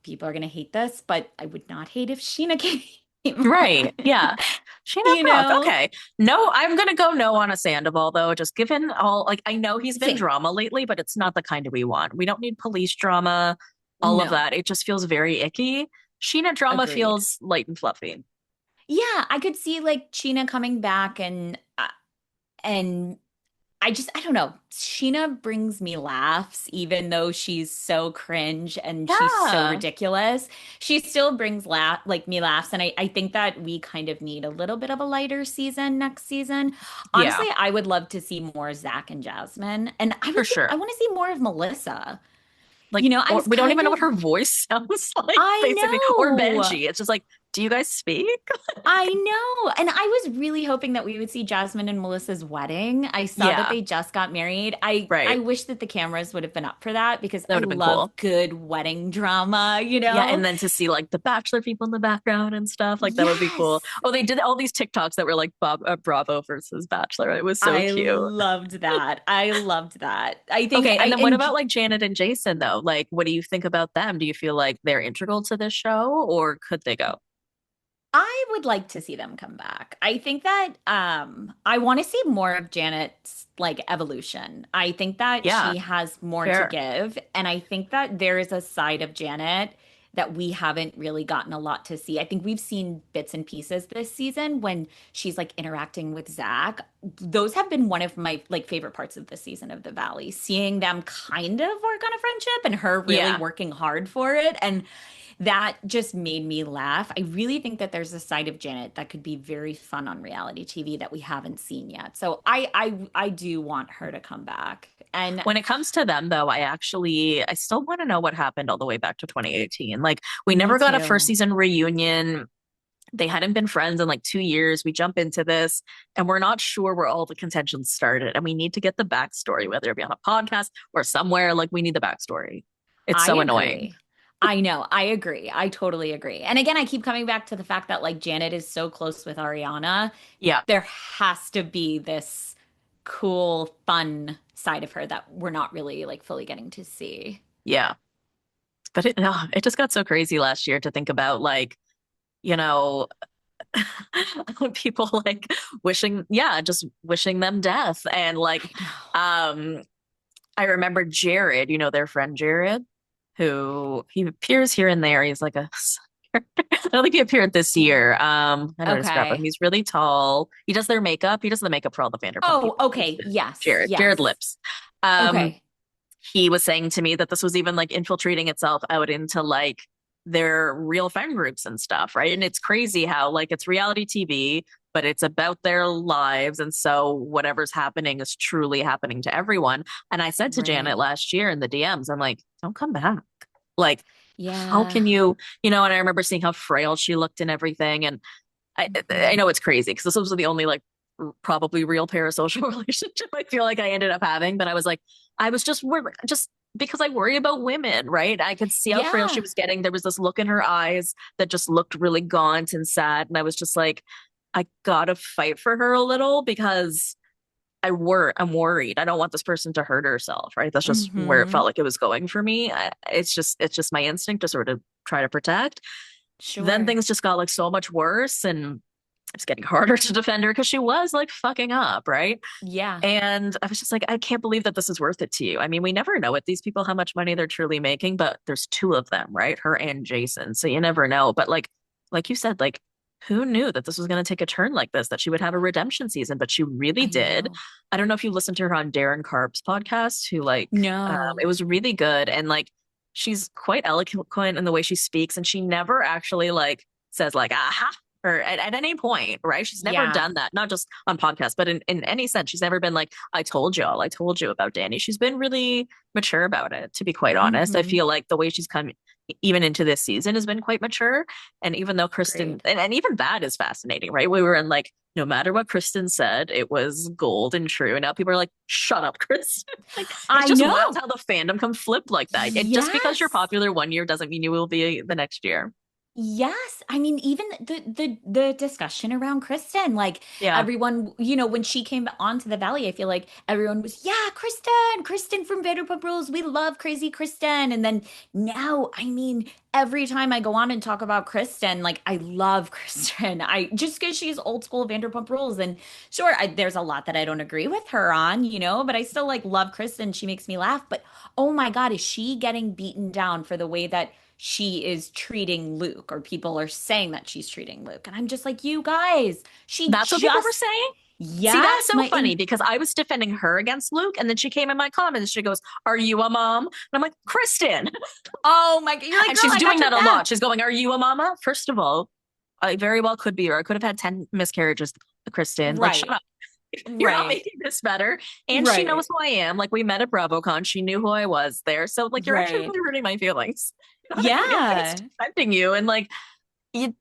Speaker 2: people are gonna hate this, but I would not hate if Sheena came.
Speaker 1: Right. Yeah. Sheena
Speaker 2: You
Speaker 1: Brooke.
Speaker 2: know?
Speaker 1: Okay. No, I'm gonna go no on a Sandoval though. Just given all like I know he's been
Speaker 2: Same.
Speaker 1: drama lately, but it's not the kind of we want. We don't need police drama, all of
Speaker 2: No,
Speaker 1: that. It just feels very icky. Sheena drama
Speaker 2: agreed.
Speaker 1: feels light and fluffy.
Speaker 2: Yeah, I could see like Sheena coming back and I don't know. Sheena brings me laughs, even though she's so cringe and she's so
Speaker 1: Yeah.
Speaker 2: ridiculous. She still brings me laughs, and I think that we kind of need a little bit of a lighter season next season.
Speaker 1: Yeah,
Speaker 2: Honestly, I would love to see more Zach and Jasmine, and
Speaker 1: for
Speaker 2: I
Speaker 1: sure.
Speaker 2: want to see more of Melissa.
Speaker 1: Like,
Speaker 2: I
Speaker 1: or
Speaker 2: was
Speaker 1: we don't
Speaker 2: kind
Speaker 1: even know what
Speaker 2: of
Speaker 1: her voice sounds like,
Speaker 2: I
Speaker 1: basically, or
Speaker 2: know.
Speaker 1: Benji. It's just like, do you guys speak?
Speaker 2: I know. And I was really hoping that we would see Jasmine and Melissa's wedding. I saw that
Speaker 1: Yeah,
Speaker 2: they just got married. I
Speaker 1: right.
Speaker 2: wish that the cameras would have been up for that because
Speaker 1: That
Speaker 2: I
Speaker 1: would have been
Speaker 2: love
Speaker 1: cool.
Speaker 2: good wedding drama.
Speaker 1: Yeah, and then to see like the Bachelor people in the background and stuff, like that would be cool.
Speaker 2: Yes.
Speaker 1: Oh, they did all these TikToks that were like Bravo versus Bachelor. It was so
Speaker 2: I
Speaker 1: cute.
Speaker 2: loved that. I loved that. I think
Speaker 1: Okay,
Speaker 2: I
Speaker 1: and then what
Speaker 2: and
Speaker 1: about like Janet and Jason though? Like, what do you think about them? Do you feel like they're integral to this show, or could they go?
Speaker 2: I would like to see them come back. I think that I want to see more of Janet's like evolution. I think that
Speaker 1: Yeah,
Speaker 2: she has more to
Speaker 1: fair.
Speaker 2: give, and I think that there is a side of Janet that we haven't really gotten a lot to see. I think we've seen bits and pieces this season when she's like interacting with Zach. Those have been one of my like favorite parts of the season of The Valley, seeing them kind of work on a friendship and her really
Speaker 1: Yeah.
Speaker 2: working hard for it. And that just made me laugh. I really think that there's a side of Janet that could be very fun on reality TV that we haven't seen yet. So I do want her to come back. And
Speaker 1: When it comes to them, though, I still want to know what happened all the way back to 2018. Like, we
Speaker 2: me
Speaker 1: never got a first
Speaker 2: too.
Speaker 1: season reunion. They hadn't been friends in like 2 years. We jump into this and we're not sure where all the contention started. And we need to get the backstory, whether it be on a podcast or somewhere. Like, we need the backstory. It's
Speaker 2: I
Speaker 1: so annoying.
Speaker 2: agree. I know. I agree. I totally agree. And again, I keep coming back to the fact that like Janet is so close with Ariana.
Speaker 1: Yeah.
Speaker 2: There has to be this cool, fun side of her that we're not really like fully getting to see.
Speaker 1: Yeah. But it just got so crazy last year to think about, like, you know, people like just wishing them death. And like,
Speaker 2: I know.
Speaker 1: um, I remember Jared, their friend Jared, who he appears here and there. He's like a I don't think he appeared this year. I don't know how to describe him.
Speaker 2: Okay.
Speaker 1: He's really tall. He does their makeup. He does the makeup for all the Vanderpump
Speaker 2: Oh,
Speaker 1: people.
Speaker 2: okay. Yes.
Speaker 1: Jared
Speaker 2: Yes.
Speaker 1: Lips. Um,
Speaker 2: Okay.
Speaker 1: he was saying to me that this was even like infiltrating itself out into like their real fan groups and stuff, right? And it's crazy how like it's reality TV, but it's about their lives. And so whatever's happening is truly happening to everyone. And I said to Janet
Speaker 2: Right.
Speaker 1: last year in the DMs, I'm like, don't come back. Like, how
Speaker 2: Yeah.
Speaker 1: can you, and I remember seeing how frail she looked and everything. And I
Speaker 2: Mhm.
Speaker 1: know it's crazy because this was the only like probably real parasocial relationship I feel like I ended up having. But I was like, I was just because I worry about women, right? I could see how frail she
Speaker 2: Yeah.
Speaker 1: was getting. There was this look in her eyes that just looked really gaunt and sad. And I was just like, I gotta fight for her a little because I'm worried. I don't want this person to hurt herself, right? That's just where it
Speaker 2: Hmm.
Speaker 1: felt like it was going for me. It's just my instinct to sort of try to protect. Then
Speaker 2: Sure.
Speaker 1: things just got like so much worse and it's getting harder to defend her because she was like fucking up, right?
Speaker 2: Yeah.
Speaker 1: And I was just like, I can't believe that this is worth it to you. I mean, we never know with these people how much money they're truly making, but there's two of them, right? Her and Jason. So you never know. But like you said, like who knew that this was going to take a turn like this, that she would have a redemption season, but she really
Speaker 2: I
Speaker 1: did.
Speaker 2: know.
Speaker 1: I don't know if you listened to her on Darren Karp's podcast, who it
Speaker 2: No.
Speaker 1: was really good. And like, she's quite eloquent in the way she speaks. And she never actually like says like, aha, or at any point, right? She's never
Speaker 2: Yeah.
Speaker 1: done that, not just on podcasts, but in any sense. She's never been like, I told y'all, I told you about Danny. She's been really mature about it, to be quite honest. I
Speaker 2: Hmm.
Speaker 1: feel like the way she's come even into this season has been quite mature. And even though Kristen,
Speaker 2: Agreed.
Speaker 1: and even that is fascinating, right? We were in like, no matter what Kristen said, it was gold and true. And now people are like, shut up, Kristen. Like, it's
Speaker 2: I
Speaker 1: just wild
Speaker 2: know.
Speaker 1: how the fandom can flip like that. Just because you're
Speaker 2: Yes.
Speaker 1: popular one year doesn't mean you will be the next year.
Speaker 2: Yes, I mean even the discussion around Kristen, like
Speaker 1: Yeah.
Speaker 2: everyone, when she came onto the Valley, I feel like everyone was, yeah, Kristen from Vanderpump Rules, we love crazy Kristen. And then now, I mean, every time I go on and talk about Kristen, like I love Kristen. I just because she's old school Vanderpump Rules, and sure, there's a lot that I don't agree with her on, but I still like love Kristen. She makes me laugh. But oh my God, is she getting beaten down for the way that she is treating Luke, or people are saying that she's treating Luke? And I'm just like, you guys, she
Speaker 1: That's what people were
Speaker 2: just,
Speaker 1: saying. See, that's
Speaker 2: yes,
Speaker 1: so funny because I was defending her against Luke, and then she came in my comments. She goes, "Are you a mom?" And I'm like, "Kristen,"
Speaker 2: oh my God, you're like,
Speaker 1: and
Speaker 2: girl,
Speaker 1: she's
Speaker 2: I got
Speaker 1: doing
Speaker 2: your
Speaker 1: that a lot.
Speaker 2: back.
Speaker 1: She's going, "Are you a mama?" First of all, I very well could be, or I could have had 10 miscarriages. Kristen, like, shut
Speaker 2: Right,
Speaker 1: up. You're not
Speaker 2: right,
Speaker 1: making this better. And she knows
Speaker 2: right,
Speaker 1: who I am. Like we met at BravoCon. She knew who I was there. So like, you're actually
Speaker 2: right.
Speaker 1: really hurting my feelings. You know what I mean? I'm just
Speaker 2: Yeah,
Speaker 1: defending you, and like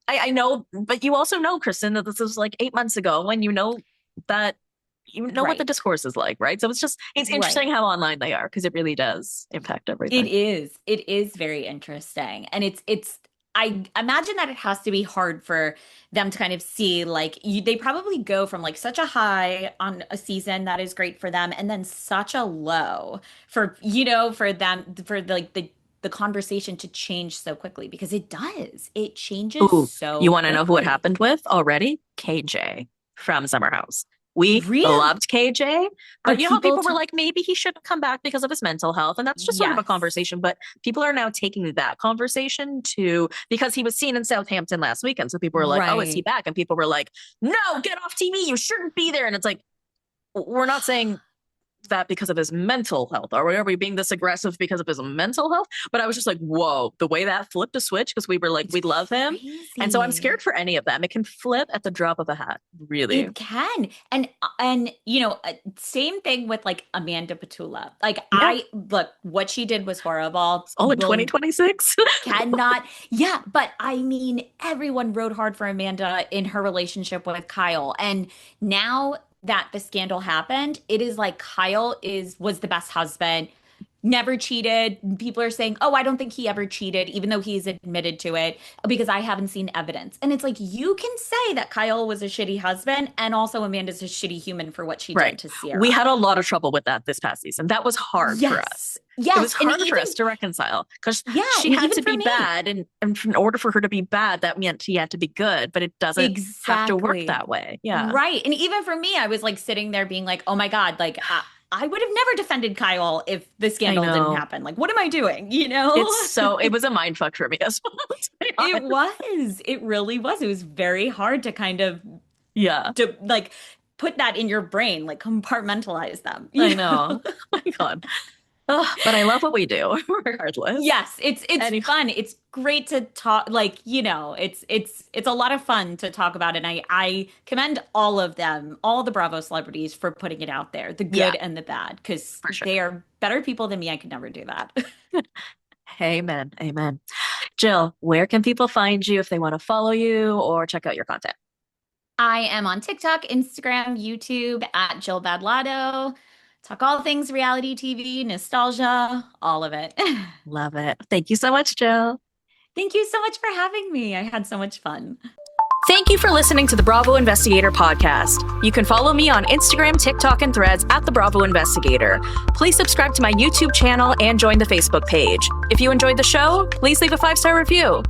Speaker 1: I know, but you also know, Kristen, that this was like 8 months ago when that you know what the
Speaker 2: right,
Speaker 1: discourse is like, right? So it's
Speaker 2: right.
Speaker 1: interesting how online they are because it really does impact
Speaker 2: It
Speaker 1: everything.
Speaker 2: is. It is very interesting. And I imagine that it has to be hard for them to kind of see like they probably go from like such a high on a season that is great for them and then such a low for them for like the conversation to change so quickly, because it does. It changes
Speaker 1: Ooh, you
Speaker 2: so
Speaker 1: want to know who it
Speaker 2: quickly.
Speaker 1: happened with already? KJ from Summer House. We
Speaker 2: Real
Speaker 1: loved KJ,
Speaker 2: are
Speaker 1: but you know how
Speaker 2: people
Speaker 1: people were
Speaker 2: to
Speaker 1: like, maybe he shouldn't come back because of his mental health. And that's just sort of a
Speaker 2: yes.
Speaker 1: conversation. But people are now taking that conversation to because he was seen in Southampton last weekend. So people were like, oh, is he
Speaker 2: Right.
Speaker 1: back? And people were like, no, get off TV. You shouldn't be there. And it's like, we're not saying that because of his mental health? Are we being this aggressive because of his mental health? But I was just like, whoa, the way that flipped a switch because we were like,
Speaker 2: It's
Speaker 1: we love him. And so I'm
Speaker 2: crazy.
Speaker 1: scared for any of them. It can flip at the drop of a hat, really.
Speaker 2: It can. And same thing with like Amanda Petula. Like
Speaker 1: Yeah.
Speaker 2: I look, what she did was horrible.
Speaker 1: It's all in
Speaker 2: Will
Speaker 1: 2026.
Speaker 2: cannot. Yeah, but I mean everyone rode hard for Amanda in her relationship with Kyle. And now that the scandal happened, it is like Kyle is was the best husband. Never cheated. People are saying, oh, I don't think he ever cheated, even though he's admitted to it, because I haven't seen evidence. And it's like, you can say that Kyle was a shitty husband, and also Amanda's a shitty human for what she
Speaker 1: Right.
Speaker 2: did to
Speaker 1: We
Speaker 2: Sierra.
Speaker 1: had a lot of trouble with that this past season. That was hard for
Speaker 2: Yes.
Speaker 1: us. It was
Speaker 2: Yes. And
Speaker 1: hard for
Speaker 2: even,
Speaker 1: us to reconcile because
Speaker 2: yeah.
Speaker 1: she
Speaker 2: And
Speaker 1: had
Speaker 2: even
Speaker 1: to
Speaker 2: for
Speaker 1: be
Speaker 2: me,
Speaker 1: bad. And in order for her to be bad, that meant she had to be good, but it doesn't have to work
Speaker 2: exactly.
Speaker 1: that way. Yeah.
Speaker 2: Right. And even for me, I was like sitting there being like, oh my God, like I would have never defended Kyle if the
Speaker 1: I
Speaker 2: scandal didn't
Speaker 1: know.
Speaker 2: happen. Like, what am I doing? You know?
Speaker 1: It was a mind fuck for me as well, to be
Speaker 2: It
Speaker 1: honest.
Speaker 2: was. It really was. It was very hard to kind of
Speaker 1: Yeah,
Speaker 2: like put that in your brain, like compartmentalize them,
Speaker 1: I know. Oh my God. But I love what we do, regardless.
Speaker 2: Yes, it's fun. It's great to talk, like, it's a lot of fun to talk about. And I commend all of them, all the Bravo celebrities for putting it out there, the
Speaker 1: Yeah,
Speaker 2: good and the bad, because
Speaker 1: for sure.
Speaker 2: they are better people than me. I could never do that.
Speaker 1: Amen. Amen. Jill, where can people find you if they want to follow you or check out your content?
Speaker 2: I am on TikTok, Instagram, YouTube at Jill Badlotto. Talk all things reality TV, nostalgia, all of it.
Speaker 1: Love it. Thank you so much, Jill.
Speaker 2: Thank you so much for having me. I had so much fun.
Speaker 1: Thank you for listening to the Bravo Investigator podcast. You can follow me on Instagram, TikTok, and Threads at the Bravo Investigator. Please subscribe to my YouTube channel and join the Facebook page. If you enjoyed the show, please leave a 5-star review.